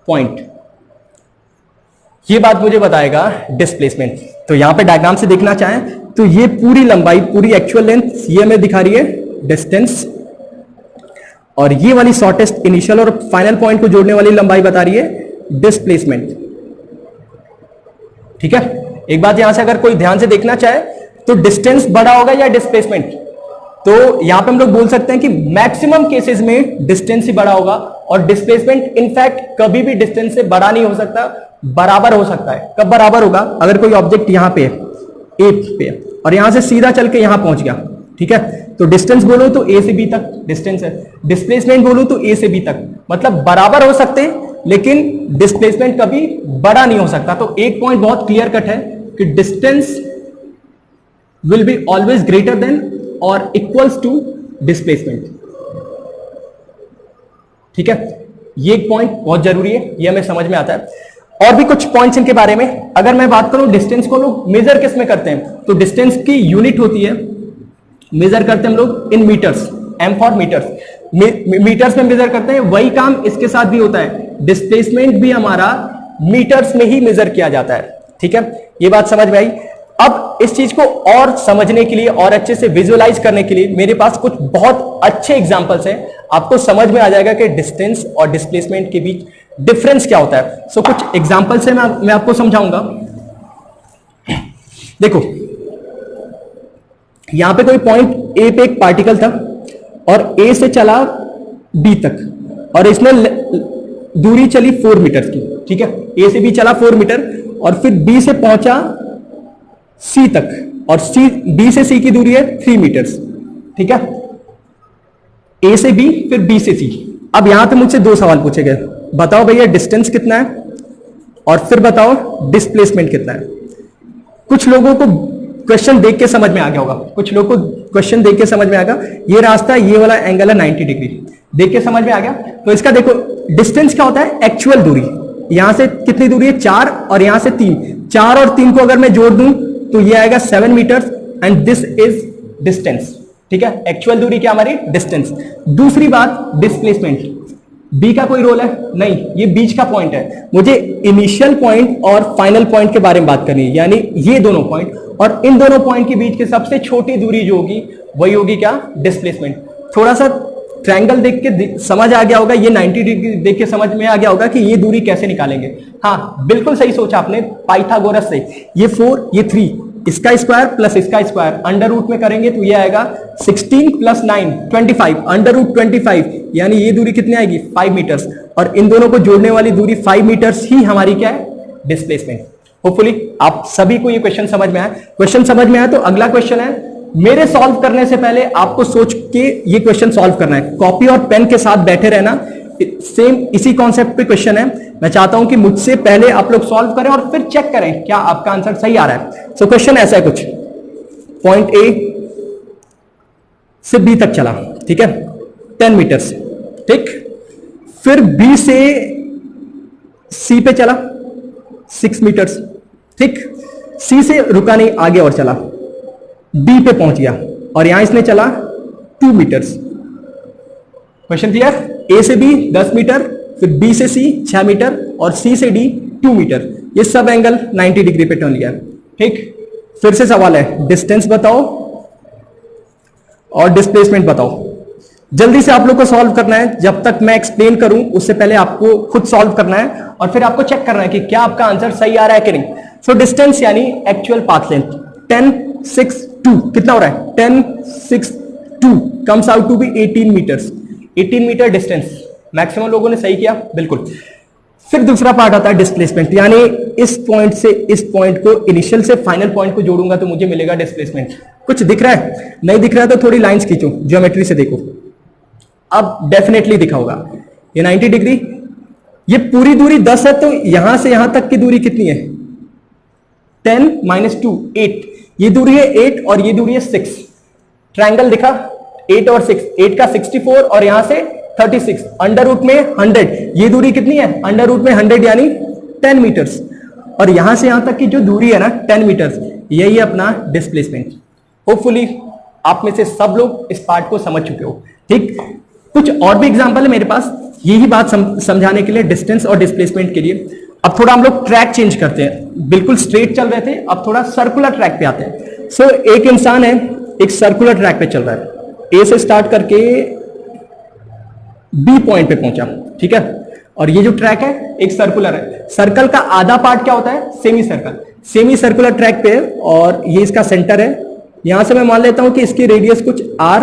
point. ये बात मुझे बताएगा डिस्प्लेसमेंट। तो यहां पे डायग्राम से देखना चाहें तो ये पूरी लंबाई, पूरी एक्चुअल लेंथ ये हमें दिखा रही है डिस्टेंस, और ये वाली शॉर्टेस्ट इनिशियल और फाइनल पॉइंट को जोड़ने वाली लंबाई बता रही है डिस्प्लेसमेंट। ठीक है, एक बात यहां से अगर कोई ध्यान से देखना चाहे तो डिस्टेंस बड़ा होगा या डिस्प्लेसमेंट, तो यहां पे हम लोग बोल सकते हैं कि मैक्सिमम केसेस में डिस्टेंस ही बड़ा होगा और डिस्प्लेसमेंट इनफैक्ट कभी भी डिस्टेंस से बड़ा नहीं हो सकता, बराबर हो सकता है। कब बराबर होगा? अगर कोई ऑब्जेक्ट यहां पे ए पे और यहां से सीधा चल के यहां पहुंच गया, ठीक है, तो डिस्टेंस बोलो तो ए से बी तक डिस्टेंस है, डिस्प्लेसमेंट बोलो तो ए से बी तक, मतलब बराबर हो सकते हैं लेकिन डिस्प्लेसमेंट कभी बड़ा नहीं हो सकता। तो एक पॉइंट बहुत क्लियर कट है कि distance will be always greater than और इक्वल्स टू डिस्प्लेसमेंट। ठीक है, ये एक पॉइंट बहुत जरूरी है, ये हमें समझ में आता है। और भी कुछ पॉइंट्स इनके बारे में, अगर मैं बात करूं डिस्टेंस को लोग मेजर किस में करते हैं, तो डिस्टेंस की यूनिट होती है, मेजर करते हैं हम लोग in metres, M for metres, metres में मेजर करते हैं। वही काम इसके साथ भी होता है, डिस्प्लेसमेंट भी हमारा मीटर्स में ही मेजर किया जाता है। ठीक है, ये बात समझ में आई। अब इस चीज को और समझने के लिए और अच्छे से विजुअलाइज करने के लिए मेरे पास कुछ बहुत अच्छे एग्जांपल्स हैं, आपको समझ में आ जाएगा कि डिस्टेंस और डिस्प्लेसमेंट के बीच डिफरेंस क्या होता है। सो कुछ एग्जांपल से मैं आपको समझाऊंगा। देखो, यहां पे कोई पॉइंट ए पे एक पार्टिकल था और ए से चला बी तक और इसने दूरी चली 4 मीटर की। ठीक है, ए से बी चला 4 मीटर और फिर बी से पहुंचा सी तक और सी बी से सी की दूरी है 3 मीटर्स। ठीक है, ए से बी फिर बी से सी। अब यहां पे मुझसे 2 सवाल पूछे गए, बताओ भैया डिस्टेंस कितना है और फिर बताओ डिस्प्लेसमेंट कितना है। कुछ लोगों को क्वेश्चन देख के समझ में आ गया होगा, कुछ लोगों को क्वेश्चन देख के समझ में आ गया, ये रास्ता ये वाला एंगल है 90 डिग्री, देख के समझ में आ गया। तो इसका देखो डिस्टेंस क्या होता है, एक्चुअल दूरी। यहां से कितनी दूरी है 4 और यहां से 3, 4 और 3 को अगर मैं जोड़ दूं तो ये आएगा 7 metres and this is distance. ठीक है, एक्चुअल दूरी क्या हमारी, डिस्टेंस। दूसरी बात डिस्प्लेसमेंट, बी का कोई रोल है नहीं, ये बीच का पॉइंट है। मुझे इनिशियल पॉइंट और फाइनल पॉइंट के बारे में बात करनी है, यानी ये दोनों पॉइंट और इन दोनों पॉइंट के बीच की सबसे छोटी दूरी जो होगी वही होगी क्या, डिस्प्लेसमेंट। थोड़ा सा ट्रायंगल देख के समझ आ गया होगा, ये 90 डिग्री देख के समझ में आ गया होगा कि ये दूरी कैसे निकालेंगे। हाँ, बिल्कुल सही सोचा आपने, पाइथागोरस से। ये 4 ये 3, इसका स्क्वायर प्लस इसका स्क्वायर अंडर रूट में करेंगे तो ये आएगा 16 प्लस 9 25 अंडर रूट 25, यानी ये दूरी कितनी आएगी 5 मीटर्स और इन दोनों को जोड़ने वाली दूरी 5 मीटर्स ही हमारी क्या है, डिस्प्लेसमेंट। होपफुली आप सभी को ये क्वेश्चन समझ में आया। क्वेश्चन समझ में आया तो अगला क्वेश्चन है, मेरे सॉल्व करने से पहले आपको सोच के ये क्वेश्चन सॉल्व करना है, कॉपी और पेन के साथ बैठे रहना। सेम इसी कॉन्सेप्ट पे क्वेश्चन है, मैं चाहता हूं कि मुझसे पहले आप लोग सॉल्व करें और फिर चेक करें क्या आपका आंसर सही आ रहा है। सो क्वेश्चन ऐसा है कुछ, पॉइंट ए से बी तक चला, ठीक है, 10 मीटर्स, ठीक, फिर बी से सी पे चला 6 मीटर्स, ठीक, सी से रुका नहीं, आगे और चला, डी पे पहुंच गया और यहां इसने चला 2 मीटर्स। Question clear? ए से बी 10 मीटर, फिर बी से सी 6 मीटर और सी से डी 2 मीटर। ये सब एंगल 90 डिग्री पे टर्न लिया, ठीक। फिर से सवाल है, डिस्टेंस बताओ और डिस्प्लेसमेंट बताओ। जल्दी से आप लोग को सॉल्व करना है, जब तक मैं एक्सप्लेन करूं उससे पहले आपको खुद सॉल्व करना है और फिर आपको चेक करना है कि क्या आपका आंसर सही आ रहा है कि नहीं। सो डिस्टेंस यानी एक्चुअल पाथ लेंथ 10 6 2 कितना हो रहा है, 10 6 2 comes out to be 18 metres. 18 metre distance, maximum लोगों ने सही किया, बिल्कुल। फिर दूसरा पार्ट आता है डिस्प्लेसमेंट, यानी इस पॉइंट से इस पॉइंट को, इनिशियल से फाइनल पॉइंट को जोड़ूंगा तो मुझे मिलेगा डिस्प्लेसमेंट। कुछ दिख रहा है? नहीं दिख रहा है तो थोड़ी लाइंस खींचो, ज्योमेट्री से देखो, अब डेफिनेटली दिखा होगा। ये 90 डिग्री, ये पूरी दूरी 10 है तो यहां से यहां तक की दूरी कितनी है, 10 - 2 8, ये दूरी है 8 और ये दूरी है 6। ट्रायंगल दिखा, 8 और 6, 8 का 64 और यहां से 36, अंडर रूट में 100, ये दूरी कितनी है, अंडर रूट में 100 यानी 10 मीटर्स और यहां से यहां तक की जो दूरी है ना 10 मीटर्स, यही है अपना डिस्प्लेसमेंट। होपफुली आप में से सब लोग इस पार्ट को समझ चुके हो, ठीक। कुछ और भी एग्जांपल है मेरे पास यही बात समझाने के लिए, डिस्टेंस और डिस्प्लेसमेंट के लिए। अब थोड़ा हम लोग ट्रैक चेंज करते हैं, बिल्कुल स्ट्रेट चल रहे थे, अब थोड़ा सर्कुलर ट्रैक पे आते हैं। सो एक इंसान है, एक सर्कुलर ट्रैक पे चल रहा है, ए से स्टार्ट करके बी पॉइंट पे पहुंचा, ठीक है, और ये जो ट्रैक है एक सर्कुलर है। सर्कल का आधा पार्ट क्या होता है, semi circle. Semi circular track पे है और ये इसका सेंटर है। यहां से मैं मान लेता हूं कि इसकी रेडियस कुछ r,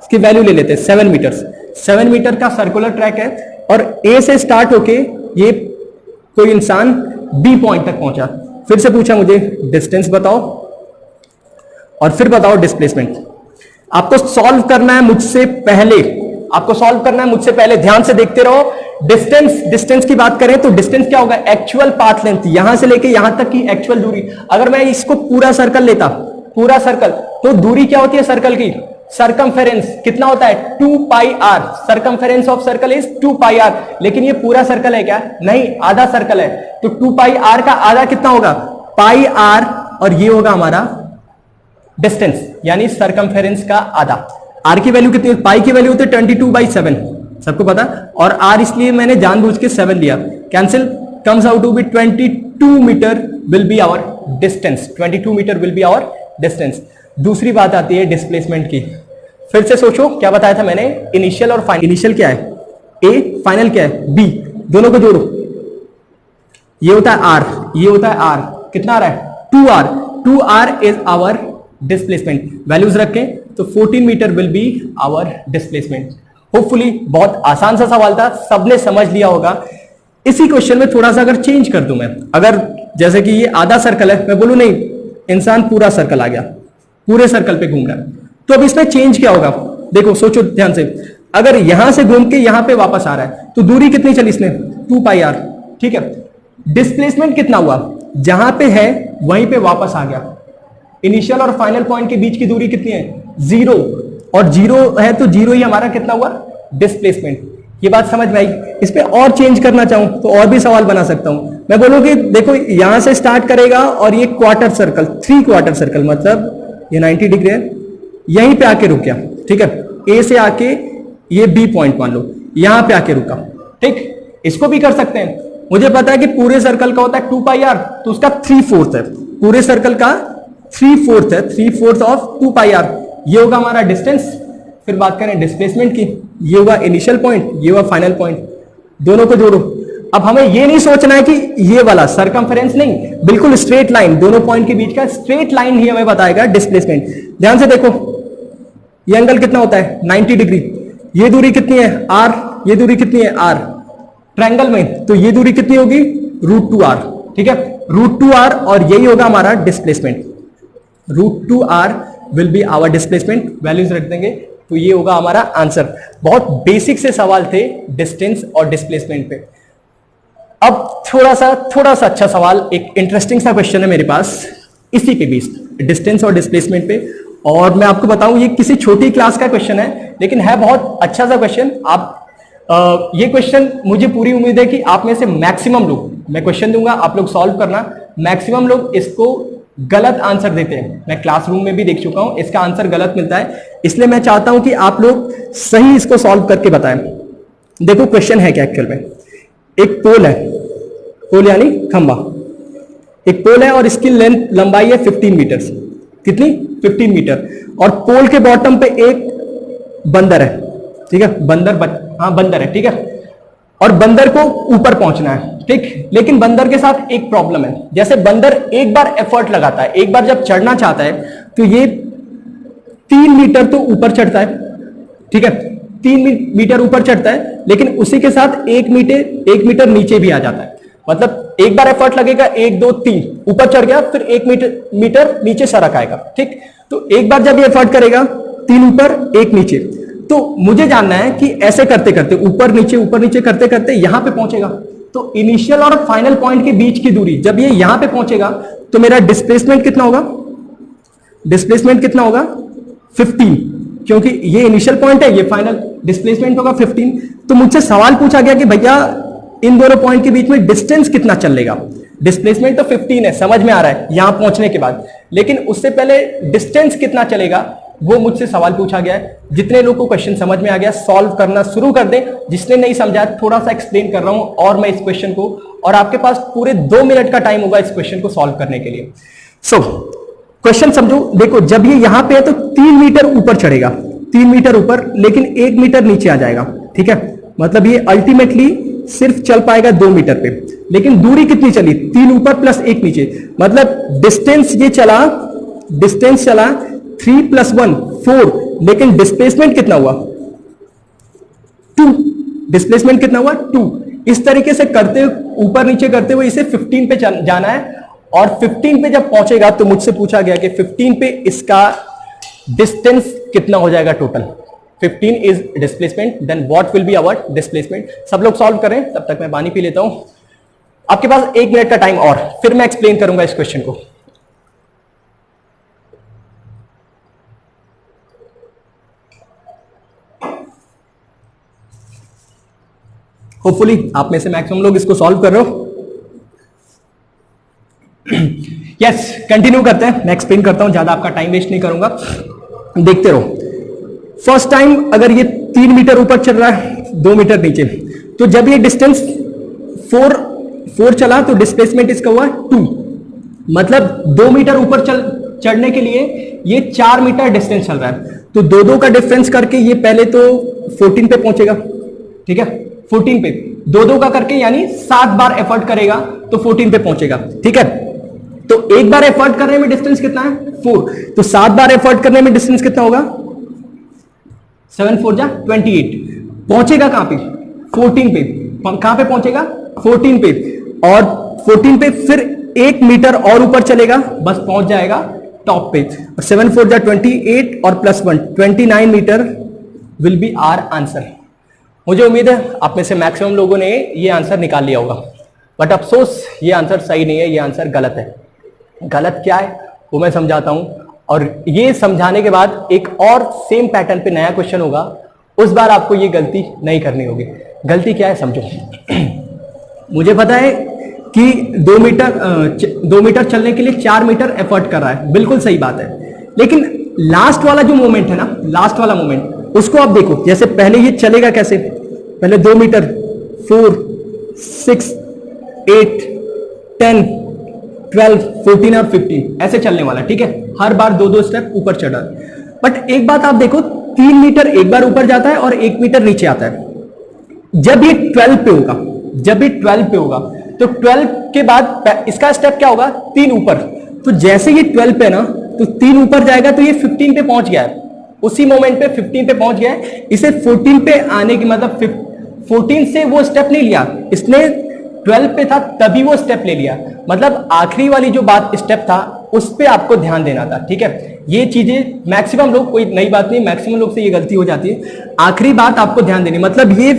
इसकी वैल्यू ले लेते हैं 7 मीटर। 7 मीटर का सर्कुलर ट्रैक है और A से स्टार्ट होके ये कोई इंसान B पॉइंट तक पहुंचा। फिर से पूछा मुझे डिस्टेंस बताओ और फिर बताओ डिस्प्लेसमेंट। आपको सॉल्व करना है मुझसे पहले, आपको सॉल्व करना है मुझसे पहले, ध्यान से देखते रहो। डिस्टेंस की बात करें तो डिस्टेंस क्या होगा, एक्चुअल पाथ लेंथ, यहां से लेके यहां तक की एक्चुअल दूरी। अगर मैं इसको पूरा सर्कल लेता, पूरा सर्कल, तो दूरी क्या होती है सर्कल की, सरकमफेरेंस कितना होता है 2 पाई r। Circumference of circle is 2 pi r। लेकिन ये पूरा सर्कल है क्या, नहीं, आधा सर्कल है। तो 2 पाई r का आधा कितना होगा, पाई r, और ये होगा हमारा डिस्टेंस यानी सरकमफेरेंस का आधा। r की वैल्यू कितनी, पाई की वैल्यू होती है 22/7, सबको पता। और r इसलिए मैंने जानबूझ के 7 लिया, cancel, comes out to be 22 metre will be our distance. 22 metre will be our distance. दूसरी बात आती है डिस्प्लेसमेंट की। फिर से सोचो क्या बताया था मैंने, इनिशियल और फाइनल। इनिशियल क्या है a, फाइनल क्या है b, दोनों को जोड़ो, ये होता है r, ये होता है r, कितना आ रहा है 2r। 2r is our displacement. Values रखें तो 14 metre will be our displacement. Hopefully बहुत आसान सा सवाल था, सबने समझ लिया होगा। इसी क्वेश्चन में थोड़ा सा अगर चेंज कर दूं मैं, अगर जैसे कि ये आधा सर्कल है, मैं बोलूं नहीं इंसान पूरा सर्कल आ गया, पूरे सर्कल पे घूम रहा है, तो अब इसमें चेंज क्या होगा, देखो सोचो ध्यान से। अगर यहां से घूम के यहां पे वापस आ रहा है तो दूरी कितनी चली इसने, 2 पाई r, ठीक है। डिस्प्लेसमेंट कितना हुआ, जहां पे है वहीं पे वापस आ गया। इनिशियल और फाइनल पॉइंट के बीच की दूरी कितनी है, 0, और 0 है तो 0 ही हमारा कितना हुआ डिस्प्लेसमेंट। ये बात समझ में आई। इस पे और चेंज करना चाहूं तो और भी सवाल बना सकता हूं। मैं बोलूं कि देखो यहां से स्टार्ट करेगा और ये क्वार्टर सर्कल, 3 क्वार्टर सर्कल, मतलब ये 90 डिग्री है, यहीं पे आके रुक गया, ठीक है। ए से आके ये बी पॉइंट मान लो, यहां पे आके रुका, ठीक। इसको भी कर सकते हैं। मुझे पता है कि पूरे सर्कल का होता है 2 पाई r, तो उसका 3/4 है, पूरे सर्कल का 3/4 है, 3/4 ऑफ 2 पाई r। ये होगा हमारा डिस्टेंस। फिर बात करें डिस्प्लेसमेंट की, ये होगा इनिशियल पॉइंट, ये होगा फाइनल पॉइंट, दोनों को जोड़ो। अब हमें ये नहीं सोचना है कि ये वाला सरकमफेरेंस, नहीं, बिल्कुल स्ट्रेट लाइन, दोनों पॉइंट के बीच का स्ट्रेट लाइन ही हमें बताएगा डिस्प्लेसमेंट। ध्यान से देखो, ये एंगल कितना होता है 90 डिग्री, ये दूरी कितनी है r, ये दूरी कितनी है r, ट्रायंगल में तो ये दूरी कितनी होगी √2r, ठीक है, √2r, और यही होगा हमारा displacement. √2r will be our displacement. Values रख देंगे तो ये होगा हमारा आंसर। बहुत बेसिक से सवाल थे डिस्टेंस और डिस्प्लेसमेंट पे। अब थोड़ा सा अच्छा सवाल, एक इंटरेस्टिंग सा क्वेश्चन है मेरे पास इसी पे बेस्ड, डिस्टेंस और डिस्प्लेसमेंट पे। और मैं आपको बताऊं ये किसी छोटी क्लास का क्वेश्चन है, लेकिन है बहुत अच्छा सा क्वेश्चन। आप ये क्वेश्चन मुझे पूरी उम्मीद है कि आप में से मैक्सिमम लोग, मैं क्वेश्चन दूंगा आप लोग सॉल्व करना, मैक्सिमम लोग इसको गलत आंसर देते हैं। मैं क्लासरूम में भी देख चुका हूं, इसका आंसर गलत मिलता है। इसलिए मैं चाहता हूं कि आप लोग सही इसको सॉल्व करके बताएं। देखो क्वेश्चन है क्या एक्चुअल में, एक पोल है, पोल यानी खंबा, एक पोल है और इसकी लेंथ लंबाई है 15 मीटर। कितनी, 15 मीटर। और पोल के बॉटम पे एक बंदर है, ठीक है, बंदर है, ठीक है। और बंदर को ऊपर पहुंचना है, ठीक। लेकिन बंदर के साथ एक प्रॉब्लम है, जैसे बंदर एक बार एफर्ट लगाता है, एक बार जब चढ़ना चाहता है तो ये 3 मीटर तो ऊपर चढ़ता है, ठीक है, 3 मीटर ऊपर चढ़ता है, लेकिन उसी के साथ 1 मीटर नीचे भी आ जाता है। मतलब एक बार एफर्ट लगेगा, 1 2 3 ऊपर चढ़ गया, फिर 1 मीटर नीचे सरक आएगा, ठीक। तो एक बार जब ये एफर्ट करेगा 3 ऊपर 1 नीचे, तो मुझे जानना है कि ऐसे करते करते ऊपर नीचे करते करते यहां पे पहुंचेगा, तो इनिशियल और फाइनल पॉइंट के बीच की दूरी जब ये यहां पे पहुंचेगा तो मेरा डिस्प्लेसमेंट कितना होगा, 15, क्योंकि ये इनिशियल पॉइंट है, ये फाइनल, डिस्प्लेसमेंट होगा 15। तो मुझसे सवाल पूछा गया कि भैया इन दोनों पॉइंट के बीच में डिस्टेंस कितना चलेगा। डिस्प्लेसमेंट तो 15 है, समझ में आ रहा है यहां पहुंचने के बाद, लेकिन उससे पहले डिस्टेंस कितना चलेगा वो मुझसे सवाल पूछा गया है। जितने लोगों को क्वेश्चन समझ में आ गया सॉल्व करना शुरू कर दें, जिसने नहीं समझा थोड़ा सा एक्सप्लेन कर रहा हूं और मैं इस क्वेश्चन को, और आपके पास पूरे 2 मिनट का टाइम होगा इस क्वेश्चन को सॉल्व करने के लिए। सो क्वेश्चन समझो, देखो जब ये यहां पे है तो 3 मीटर ऊपर चढ़ेगा, 3 मीटर ऊपर, लेकिन 1 मीटर नीचे आ जाएगा, ठीक है। मतलब ये अल्टीमेटली सिर्फ चल पाएगा 2 मीटर पे। लेकिन दूरी कितनी चली, 3 ऊपर प्लस 1 नीचे, मतलब डिस्टेंस ये चला, डिस्टेंस चला 3 + 1 4, लेकिन डिस्प्लेसमेंट कितना हुआ 2, डिस्प्लेसमेंट कितना हुआ 2। इस तरीके से करते ऊपर नीचे करते हुए इसे 15 पे जाना है, और 15 पे जब पहुंचेगा तो मुझसे पूछा गया कि 15 पे इसका डिस्टेंस कितना हो जाएगा total. 15 is displacement, then what will be our displacement. सब लोग सॉल्व करें, तब तक मैं पानी पी लेता हूं। आपके पास 1 मिनट का टाइम और, फिर मैं एक्सप्लेन करूंगा इस क्वेश्चन को। होपफुली आप में से मैक्सिमम लोग इसको सॉल्व कर रहे हो। यस, कंटिन्यू करते हैं, मैं एक्सप्लेन करता हूं, ज्यादा आपका टाइम वेस्ट नहीं करूंगा, देखते रहो। फर्स्ट टाइम अगर ये 3 मीटर ऊपर चल रहा है, 2 मीटर नीचे, तो जब ये डिस्टेंस 4 चला तो डिस्प्लेसमेंट इसका हुआ 2, मतलब 2 मीटर ऊपर चढ़ने के लिए ये 4 मीटर डिस्टेंस चल रहा है, तो 2 का डिफरेंस करके ये पहले तो 14 पे पहुंचेगा, ठीक है, 14 पे 2 का करके यानी 7 बार एफर्ट करेगा तो 14 पे पहुंचेगा, ठीक है। तो एक बार एफर्ट करने में डिस्टेंस कितना है 4, तो 7 बार एफर्ट करने में डिस्टेंस कितना होगा 7 4 जा 28, पहुंचेगा कहां पे 14 पे, कहां पे पहुंचेगा 14 पे, और 14 पे फिर 1 मीटर और ऊपर चलेगा, बस पहुंच जाएगा टॉप पे। 7 4 जा 28 और +1 29 metre will be our answer. मुझे उम्मीद है आप में से मैक्सिमम लोगों ने ये आंसर निकाल लिया होगा, बट अफसोस ये आंसर सही नहीं है, ये आंसर गलत है। गलत क्या है वो मैं समझाता हूं, और ये समझाने के बाद एक और सेम पैटर्न पे नया क्वेश्चन होगा, उस बार आपको ये गलती नहीं करनी होगी। गलती क्या है समझो। मुझे पता है कि 2 मीटर चलने के लिए 4 मीटर एफर्ट कर रहा है, बिल्कुल सही बात है, लेकिन लास्ट वाला जो मोमेंट है ना, लास्ट वाला मोमेंट उसको आप देखो। जैसे पहले ये चलेगा कैसे, पहले 2 मीटर 4 6 8 10 12 14 और 15 ऐसे चलने वाला, ठीक है, हर बार 2 स्टेप ऊपर चढ़ा। बट एक बात आप देखो, 3 मीटर एक बार ऊपर जाता है और 1 मीटर नीचे आता है। जब ये 12 पे होगा, जब ये 12 पे होगा तो 12 के बाद इसका स्टेप क्या होगा 3 ऊपर, तो जैसे ये 12 पे ना तो 3 ऊपर जाएगा तो ये 15 पे पहुंच गया है, उसी मोमेंट पे 15 पे पहुंच गया है। इसे 14 पे आने की मतलब 14 से वो स्टेप नहीं लिया इसने, 12 पे था तभी वो स्टेप ले लिया, मतलब आखिरी वाली जो बात स्टेप था उस पे आपको ध्यान देना था, ठीक है। ये चीजें मैक्सिमम लोग, कोई नई बात नहीं, मैक्सिमम लोग से ये गलती हो जाती है, आखिरी बात आपको ध्यान देनी, मतलब ये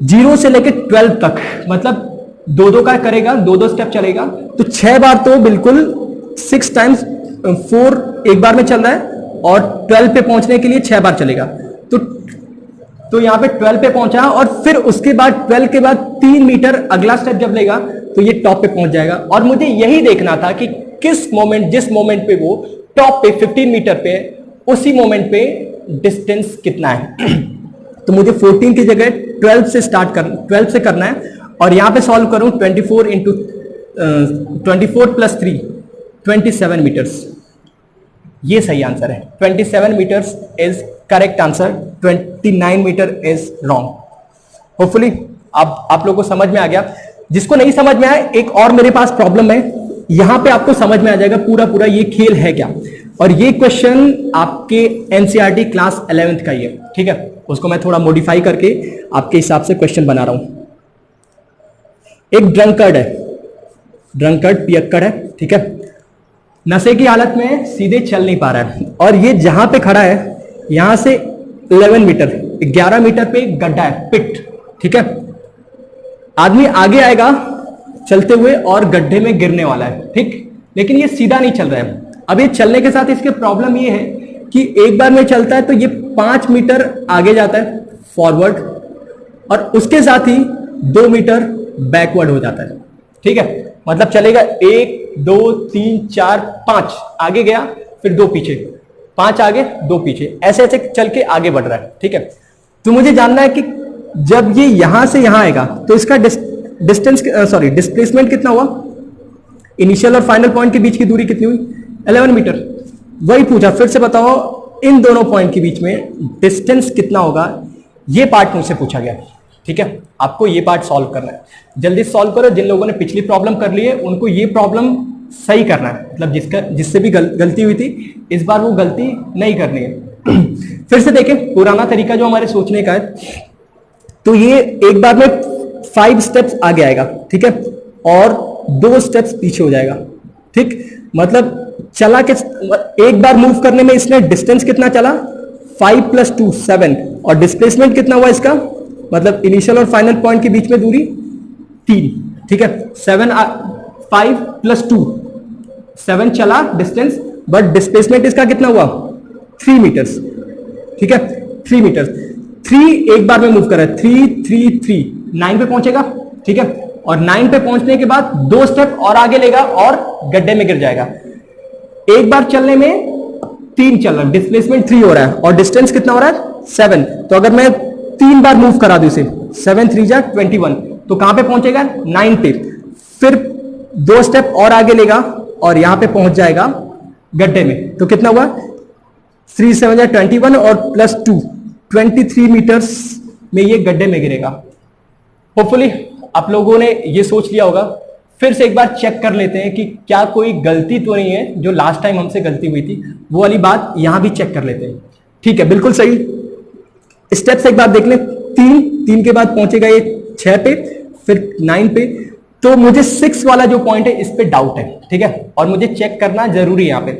0 से लेकर 12 तक, मतलब 2 का करेगा, 2 स्टेप चलेगा, तो 6 बार तो बिल्कुल 6 टाइम्स 4 एक बार में चल रहा है, और 12 पे पहुंचने के लिए 6 बार चलेगा, तो यहां पे 12 पे पहुंचा, और फिर उसके बाद 12 के बाद 3 मीटर अगला स्टेप जब लेगा तो ये टॉप पे पहुंच जाएगा। और मुझे यही देखना था कि किस मोमेंट, जिस मोमेंट पे वो टॉप पे 15 मीटर पे, उसी मोमेंट पे डिस्टेंस कितना है। तो मुझे 14 की जगह 12 से स्टार्ट कर 12 से करना है, और यहां पे सॉल्व करूं 24 + 3 27 मीटर्स, ये सही आंसर है। 27 metres is correct answer, 29 metre is wrong. Hopefully आप लोगों को समझ में आ गया। जिसको नहीं समझ में आया, एक और मेरे पास प्रॉब्लम है, यहां पे आपको समझ में आ जाएगा पूरा ये खेल है क्या। और ये क्वेश्चन आपके एनसीईआरटी क्लास 11th का ही है, ठीक है, उसको मैं थोड़ा मॉडिफाई करके आपके हिसाब से क्वेश्चन बना रहा हूं। एक ड्रंकर्ड है, ड्रंकर्ड पियक्कड़ है, ठीक है, नशे की हालत में सीधे चल नहीं पा रहा है, और ये जहां पे खड़ा है यहां से 11 मीटर 11 मीटर पे एक गड्ढा है, पिट, ठीक है। आदमी आगे आएगा चलते हुए और गड्ढे में गिरने वाला है, ठीक, लेकिन ये सीधा नहीं चल रहा है। अब ये चलने के साथ इसके प्रॉब्लम ये है कि एक बार में चलता है तो ये 5 मीटर आगे जाता है फॉरवर्ड, और उसके साथ ही 2 मीटर बैकवर्ड हो जाता है, ठीक है। मतलब चलेगा 1 2 3 4 5 आगे गया, फिर 2 पीछे, 5 आगे 2 पीछे, ऐसे ऐसे चल के आगे बढ़ रहा है, ठीक है। तो मुझे जानना है कि जब ये यहां से यहां आएगा तो इसका डिस्प्लेसमेंट कितना हुआ, इनिशियल और फाइनल पॉइंट के बीच की दूरी कितनी हुई 11 मीटर। वही पूछा, फिर से बताओ इन दोनों पॉइंट के बीच में डिस्टेंस कितना होगा, ये पार्ट मुझसे पूछा गया, ठीक है, आपको ये पार्ट सॉल्व करना है, जल्दी सॉल्व करो। जिन लोगों ने पिछली प्रॉब्लम कर ली है उनको ये प्रॉब्लम सही करना है, मतलब जिससे भी गलती हुई थी इस बार वो गलती नहीं करनी है। फिर से देखें पुराना तरीका जो हमारे सोचने का है, तो ये एक बार में 5 स्टेप्स आगे आएगा, ठीक है, और 2 स्टेप्स पीछे हो जाएगा। ठीक, मतलब चला के एक बार मूव करने में इसने डिस्टेंस कितना चला, 5 + 2 7, और डिस्प्लेसमेंट कितना हुआ इसका, मतलब इनिशियल और फाइनल पॉइंट के बीच में दूरी 3। ठीक है, 5 + 2 7 चला डिस्टेंस, बट डिस्प्लेसमेंट इसका कितना हुआ, 3 मीटर्स। ठीक है, 3 मीटर्स, 3 एक बार में मूव कर रहा है, 3 3 3 9 पे पहुंचेगा। ठीक है, और 9 पे पहुंचने के बाद 2 स्टेप और आगे लेगा और गड्ढे में गिर जाएगा। एक बार चलने में 3 चल रहा है, डिस्प्लेसमेंट 3 हो रहा है, और डिस्टेंस कितना हो रहा है 7। तो अगर मैं 3 बार मूव करा दूं इसे, 7 3 जा 21, तो कहां पे पहुंचेगा, 9 पे। फिर 2 स्टेप और आगे लेगा और यहां पे पहुंच जाएगा गड्ढे में। तो कितना हुआ, 3 7 जा 21 और +2 23 मीटर्स में ये गड्ढे में गिरेगा। होपफुली आप लोगों ने ये सोच लिया होगा। फिर से एक बार चेक कर लेते हैं कि क्या कोई गलती तो नहीं है, जो लास्ट टाइम हमसे गलती हुई थी वो वाली बात यहां भी चेक कर लेते हैं। ठीक है, बिल्कुल सही। स्टेप्स एक बार देख लें, 3 के बाद पहुंचेगा ये 6 पे, फिर 9 पे। तो मुझे 6 वाला जो पॉइंट है इस पे डाउट है, ठीक है, और मुझे चेक करना जरूरी है यहां पे।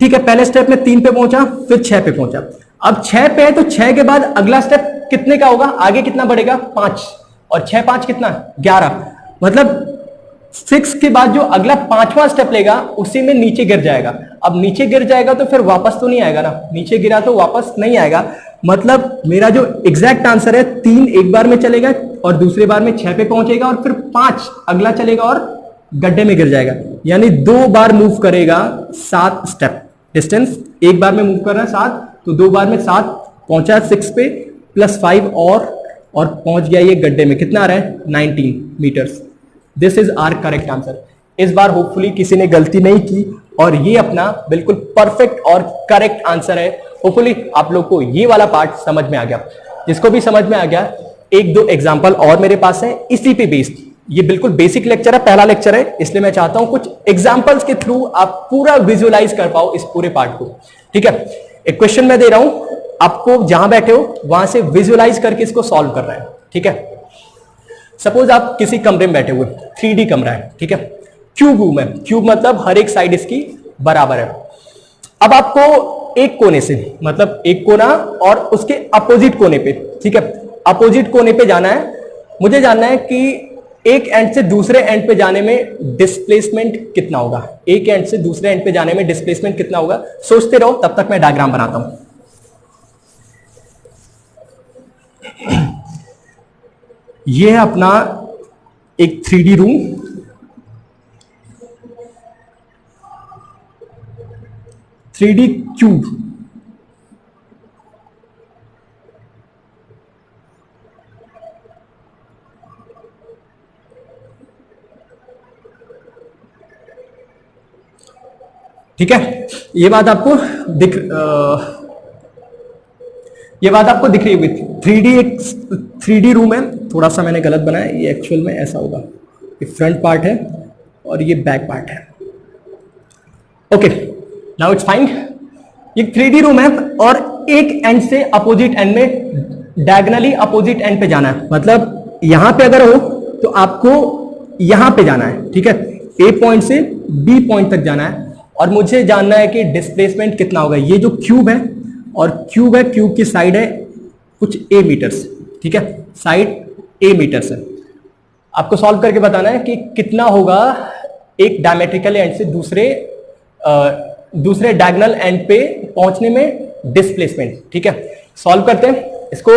ठीक है, पहले स्टेप में 3 पे पहुंचा, फिर 6 पे पहुंचा। अब 6 पे है तो 6 के बाद अगला स्टेप कितने का होगा, आगे कितना बढ़ेगा, 5, और 6 5 कितना, 11। मतलब 6 के बाद जो अगला 5वां स्टेप लेगा उसी में नीचे गिर जाएगा। अब नीचे गिर जाएगा तो फिर वापस तो नहीं आएगा ना, नीचे गिरा तो वापस नहीं आएगा। मतलब मेरा जो एग्जैक्ट आंसर है 3 एक बार में चलेगा और दूसरे बार में 6 पे पहुंचेगा, और फिर 5 अगला चलेगा और गड्ढे में गिर जाएगा। यानी 2 बार मूव करेगा 7 स्टेप, डिस्टेंस एक बार में मूव कर रहा है 7, तो 2 बार में 7, पहुंचा 6 पे, +5 और पहुंच गया ये गड्ढे में। कितना आ रहा है, 19 metres. This is our correct answer. इस बार होपफुली किसी ने गलती नहीं की और ये अपना बिल्कुल परफेक्ट और करेक्ट आंसर है। होपफुली आप लोग को ये वाला पार्ट समझ में आ गया। जिसको भी समझ में आ गया, 1-2 एग्जांपल और मेरे पास है इसी पे बेस्ड। ये बिल्कुल बेसिक लेक्चर है, पहला लेक्चर है, इसलिए मैं चाहता हूं कुछ एग्जांपल्स के थ्रू आप पूरा विजुअलाइज कर पाओ इस पूरे पार्ट को। ठीक है, एक क्वेश्चन मैं दे रहा हूं, आपको जहां बैठे हो वहां से विजुअलाइज करके इसको सॉल्व करना है। ठीक है, सपोज आप किसी कमरे में बैठे हुए, 3D कमरा है, ठीक है, क्यूब रूम है। क्यूब मतलब हर एक साइड इसकी बराबर है। अब आपको एक कोने से, मतलब एक कोना और उसके अपोजिट कोने पे, ठीक है, अपोजिट कोने पे जाना है। मुझे जानना है कि एक एंड से दूसरे एंड पे जाने में डिस्प्लेसमेंट कितना होगा। एक एंड से दूसरे एंड पे जाने में डिस्प्लेसमेंट कितना होगा, सोचते रहो, तब तक मैं डायग्राम बनाता हूं। यह है अपना एक 3D रूम, क्यूब। ठीक है, ये बात आपको दिख रही होगी। 3D रूम है, थोड़ा सा मैंने गलत बनाया, ये एक्चुअल में ऐसा होगा, ये फ्रंट पार्ट है और ये बैक पार्ट है। Okay, now it's fine. ये 3D रूम है और एक एंड से अपोजिट एंड में डायगोनली अपोजिट एंड पे जाना है। मतलब यहां पे अगर हो तो आपको यहां पे जाना है, ठीक है, ए पॉइंट से बी पॉइंट तक जाना है। और मुझे जानना है कि डिस्प्लेसमेंट कितना होगा। ये जो क्यूब है और क्यूब है, क्यूब की साइड है कुछ ए मीटर्स, ठीक है, साइड ए मीटर्स है। आपको सॉल्व करके बताना है कि कितना होगा एक डायमेट्रिकल एंड से दूसरे डायगोनल एंड पे पहुंचने में डिस्प्लेसमेंट। ठीक है, सॉल्व करते हैं इसको।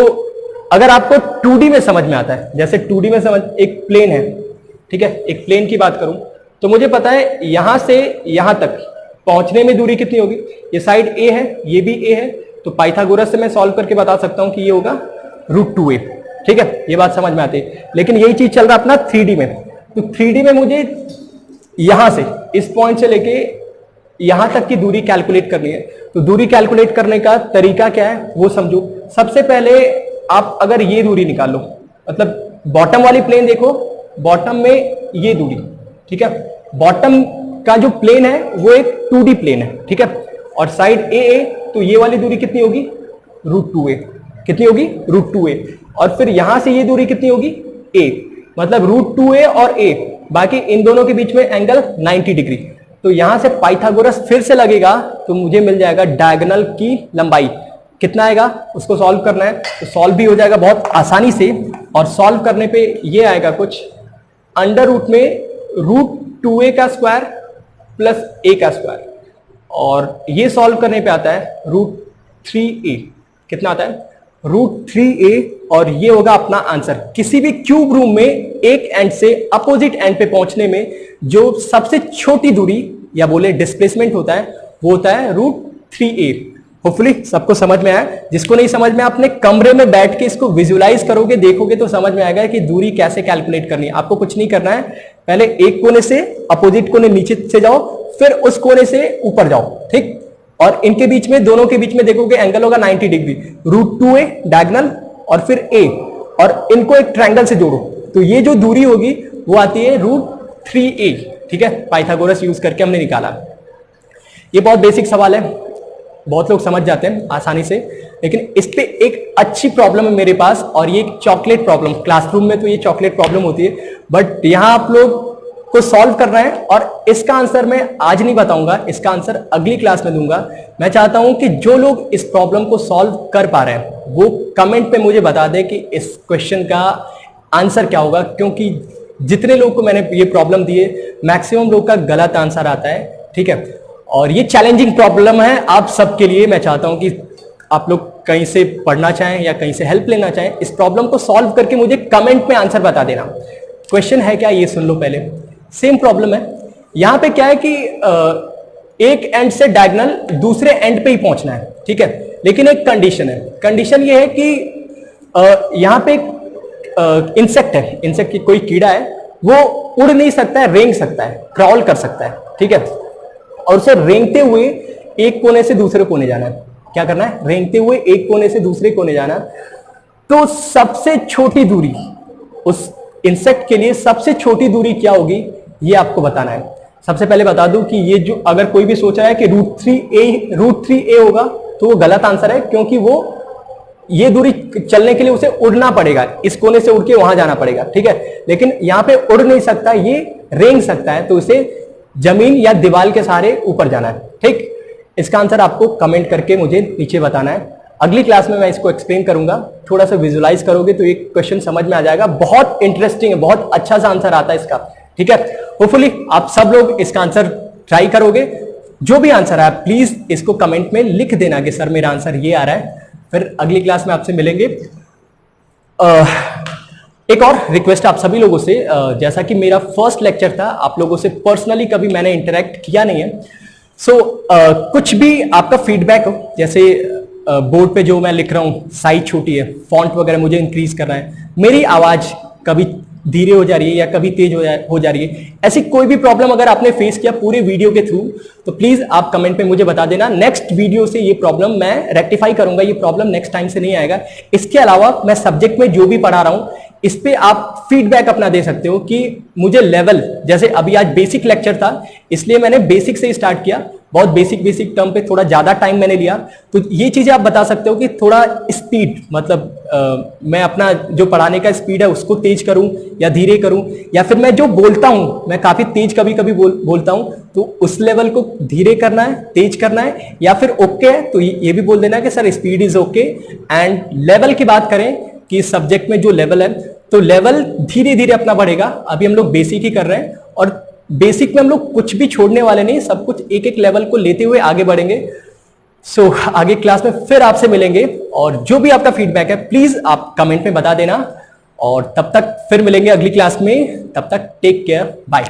अगर आपको 2D में समझ में आता है, जैसे 2D में समझ, एक प्लेन है, ठीक है, एक प्लेन की बात करूं तो मुझे पता है यहां से यहां तक पहुंचने में दूरी कितनी होगी। ये साइड ए है, ये भी ए है, तो पाइथागोरस से मैं सॉल्व करके बता सकता हूं कि ये होगा √2a। ठीक है, ये बात समझ में आती है। लेकिन यही चीज चल रहा अपना 3D में। तो 3D में मुझे यहां से, इस पॉइंट से लेके यहां तक की दूरी कैलकुलेट करनी है। तो दूरी कैलकुलेट करने का तरीका क्या है वो समझो। सबसे पहले आप अगर ये दूरी निकाल लो, मतलब बॉटम वाली प्लेन देखो, बॉटम में ये दूरी, ठीक है, बॉटम का जो प्लेन है वो एक 2D प्लेन है, ठीक है, और साइड ए, तो ये वाली दूरी कितनी होगी, √2a, कितनी होगी, √2a, और फिर यहां से ये दूरी कितनी होगी, a, मतलब √2a और a, बाकी इन दोनों के बीच में एंगल 90 डिग्री। तो यहां से पाइथागोरस फिर से लगेगा तो मुझे मिल जाएगा डायगोनल की लंबाई कितना आएगा, उसको सॉल्व करना है तो सॉल्व भी हो जाएगा बहुत आसानी से। और सॉल्व करने पे ये आएगा कुछ अंडर रूट में √2a का स्क्वायर प्लस a का स्क्वायर, और ये सॉल्व करने पे आता है √3a, कितना आता है, √3a, और ये होगा अपना आंसर। किसी भी क्यूब रूम में एक एंड से अपोजिट एंड पे पहुंचने में जो सबसे छोटी दूरी या बोले डिस्प्लेसमेंट होता है वो होता है √3a। होपफुली सबको समझ में आया। जिसको नहीं समझ में, अपने कमरे में बैठ के इसको विजुलाइज करोगे, देखोगे तो समझ में आएगा कि दूरी कैसे कैलकुलेट करनी है। आपको कुछ नहीं करना है, पहले एक कोने से अपोजिट कोने नीचे से जाओ, फिर उस कोने से ऊपर जाओ, ठीक, और इनके बीच में, दोनों के बीच में देखोगे एंगल होगा 90 डिग्री, √2a डायगोनल और फिर a, और इनको एक ट्रायंगल से जोड़ो तो ये जो दूरी होगी वो आती है √3a, ठीक है, पाइथागोरस यूज करके हमने निकाला। ये बहुत बेसिक सवाल है, बहुत लोग समझ जाते हैं आसानी से, लेकिन इस पे एक अच्छी प्रॉब्लम है मेरे पास, और ये एक चॉकलेट प्रॉब्लम, क्लासरूम में तो ये चॉकलेट प्रॉब्लम होती है, बट यहां आप लोग को सॉल्व करना है, और इसका आंसर मैं आज नहीं बताऊंगा, इसका आंसर अगली क्लास में दूंगा। मैं चाहता हूं कि जो लोग इस प्रॉब्लम को सॉल्व कर पा रहे हैं वो कमेंट पे मुझे बता दें कि इस क्वेश्चन का आंसर क्या होगा, क्योंकि जितने लोग को मैंने ये प्रॉब्लम दी है मैक्सिमम लोग का गलत आंसर आता है, ठीक है, और ये चैलेंजिंग प्रॉब्लम है आप सबके लिए। मैं चाहता हूं कि आप लोग कहीं से पढ़ना चाहें या कहीं से हेल्प लेना चाहें, इस प्रॉब्लम को सॉल्व करके मुझे कमेंट में आंसर बता देना। क्वेश्चन है क्या, ये सुन लो पहले। सेम प्रॉब्लम है, यहां पे क्या है कि एक एंड से डायगोनल दूसरे एंड पे ही पहुंचना है, ठीक है, लेकिन एक कंडीशन है। कंडीशन ये है कि यहां पे इंसेक्ट है, इंसेक्ट की कोई कीड़ा है, वो उड़ नहीं सकता है, रेंग सकता है, क्रॉल कर सकता है, ठीक है, और उसे रेंगते हुए एक कोने से दूसरे कोने जाना है। क्या करना है, रेंगते हुए एक कोने से दूसरे कोने जाना है। तो सबसे छोटी दूरी उस इंसेक्ट के लिए, सबसे छोटी दूरी क्या होगी ये आपको बताना है। सबसे पहले बता दूं कि ये जो, अगर कोई भी सोचा है कि √3a होगा तो वो गलत आंसर है, क्योंकि वो ये दूरी चलने के लिए उसे उड़ना पड़ेगा, इस कोने से उड़ के वहां जाना पड़ेगा, ठीक है, लेकिन यहां पे उड़ नहीं सकता, ये रेंग सकता है, तो उसे जमीन या दीवार के सहारे ऊपर जाना है, ठीक। इसका आंसर आपको कमेंट करके मुझे नीचे बताना है। अगली क्लास में मैं इसको एक्सप्लेन करूंगा, थोड़ा सा विजुलाइज करोगे तो एक क्वेश्चन समझ में आ जाएगा। बहुत इंटरेस्टिंग है, बहुत अच्छा सा आंसर आता है इसका, ठीक है। होपफुली आप सब लोग इसका आंसर ट्राई करोगे। जो भी आंसर आया प्लीज इसको कमेंट में लिख देना कि सर मेरा आंसर ये आ रहा है। फिर अगली क्लास में आपसे मिलेंगे। एक और रिक्वेस्ट आप सभी लोगों से, जैसा कि मेरा फर्स्ट लेक्चर था, आप लोगों से पर्सनली कभी मैंने इंटरेक्ट किया नहीं है, सो कुछ भी आपका फीडबैक हो, जैसे बोर्ड पे जो मैं लिख रहा हूँ साइज छोटी है, फॉन्ट वगैरह मुझे इंक्रीज करना है, मेरी आवाज कभी धीरे हो जा रही है या कभी तेज हो जा रही है, ऐसी कोई भी प्रॉब्लम अगर आपने फेस किया पूरे वीडियो के थ्रू तो प्लीज आप कमेंट पे मुझे बता देना। नेक्स्ट वीडियो से ये प्रॉब्लम मैं रेक्टिफाई करूंगा, ये प्रॉब्लम नेक्स्ट टाइम से नहीं आएगा। इसके अलावा मैं सब्जेक्ट में जो भी पढ़ा रहा हूं इस पे आप फीडबैक अपना दे सकते हो कि मुझे लेवल, जैसे अभी आज बेसिक लेक्चर था इसलिए मैंने बेसिक से स्टार्ट किया, बहुत बेसिक टर्म पे थोड़ा ज्यादा टाइम मैंने लिया, तो ये चीजें आप बता सकते हो कि थोड़ा स्पीड, मतलब मैं अपना जो पढ़ाने का स्पीड है उसको तेज करूं या धीरे करूं, या फिर मैं जो बोलता हूं मैं काफी तेज कभी कभी बोलता हूं, तो उस लेवल को धीरे करना है, तेज करना है, या फिर ओके है तो ये भी बोल देना कि sir speed is okay. And level की बात करें कि सब्जेक्ट में जो लेवल है तो लेवल धीरे धीरे अपना बढ़ेगा। अभी हम लोग बेसिक ही कर रहे हैं और बेसिक में हम लोग कुछ भी छोड़ने वाले नहीं, सब कुछ एक एक लेवल को लेते हुए आगे बढ़ेंगे। सो आगे क्लास में फिर आपसे मिलेंगे और जो भी आपका फीडबैक है प्लीज आप कमेंट में बता देना, और तब तक फिर मिलेंगे अगली क्लास में। तब तक टेक केयर, बाय।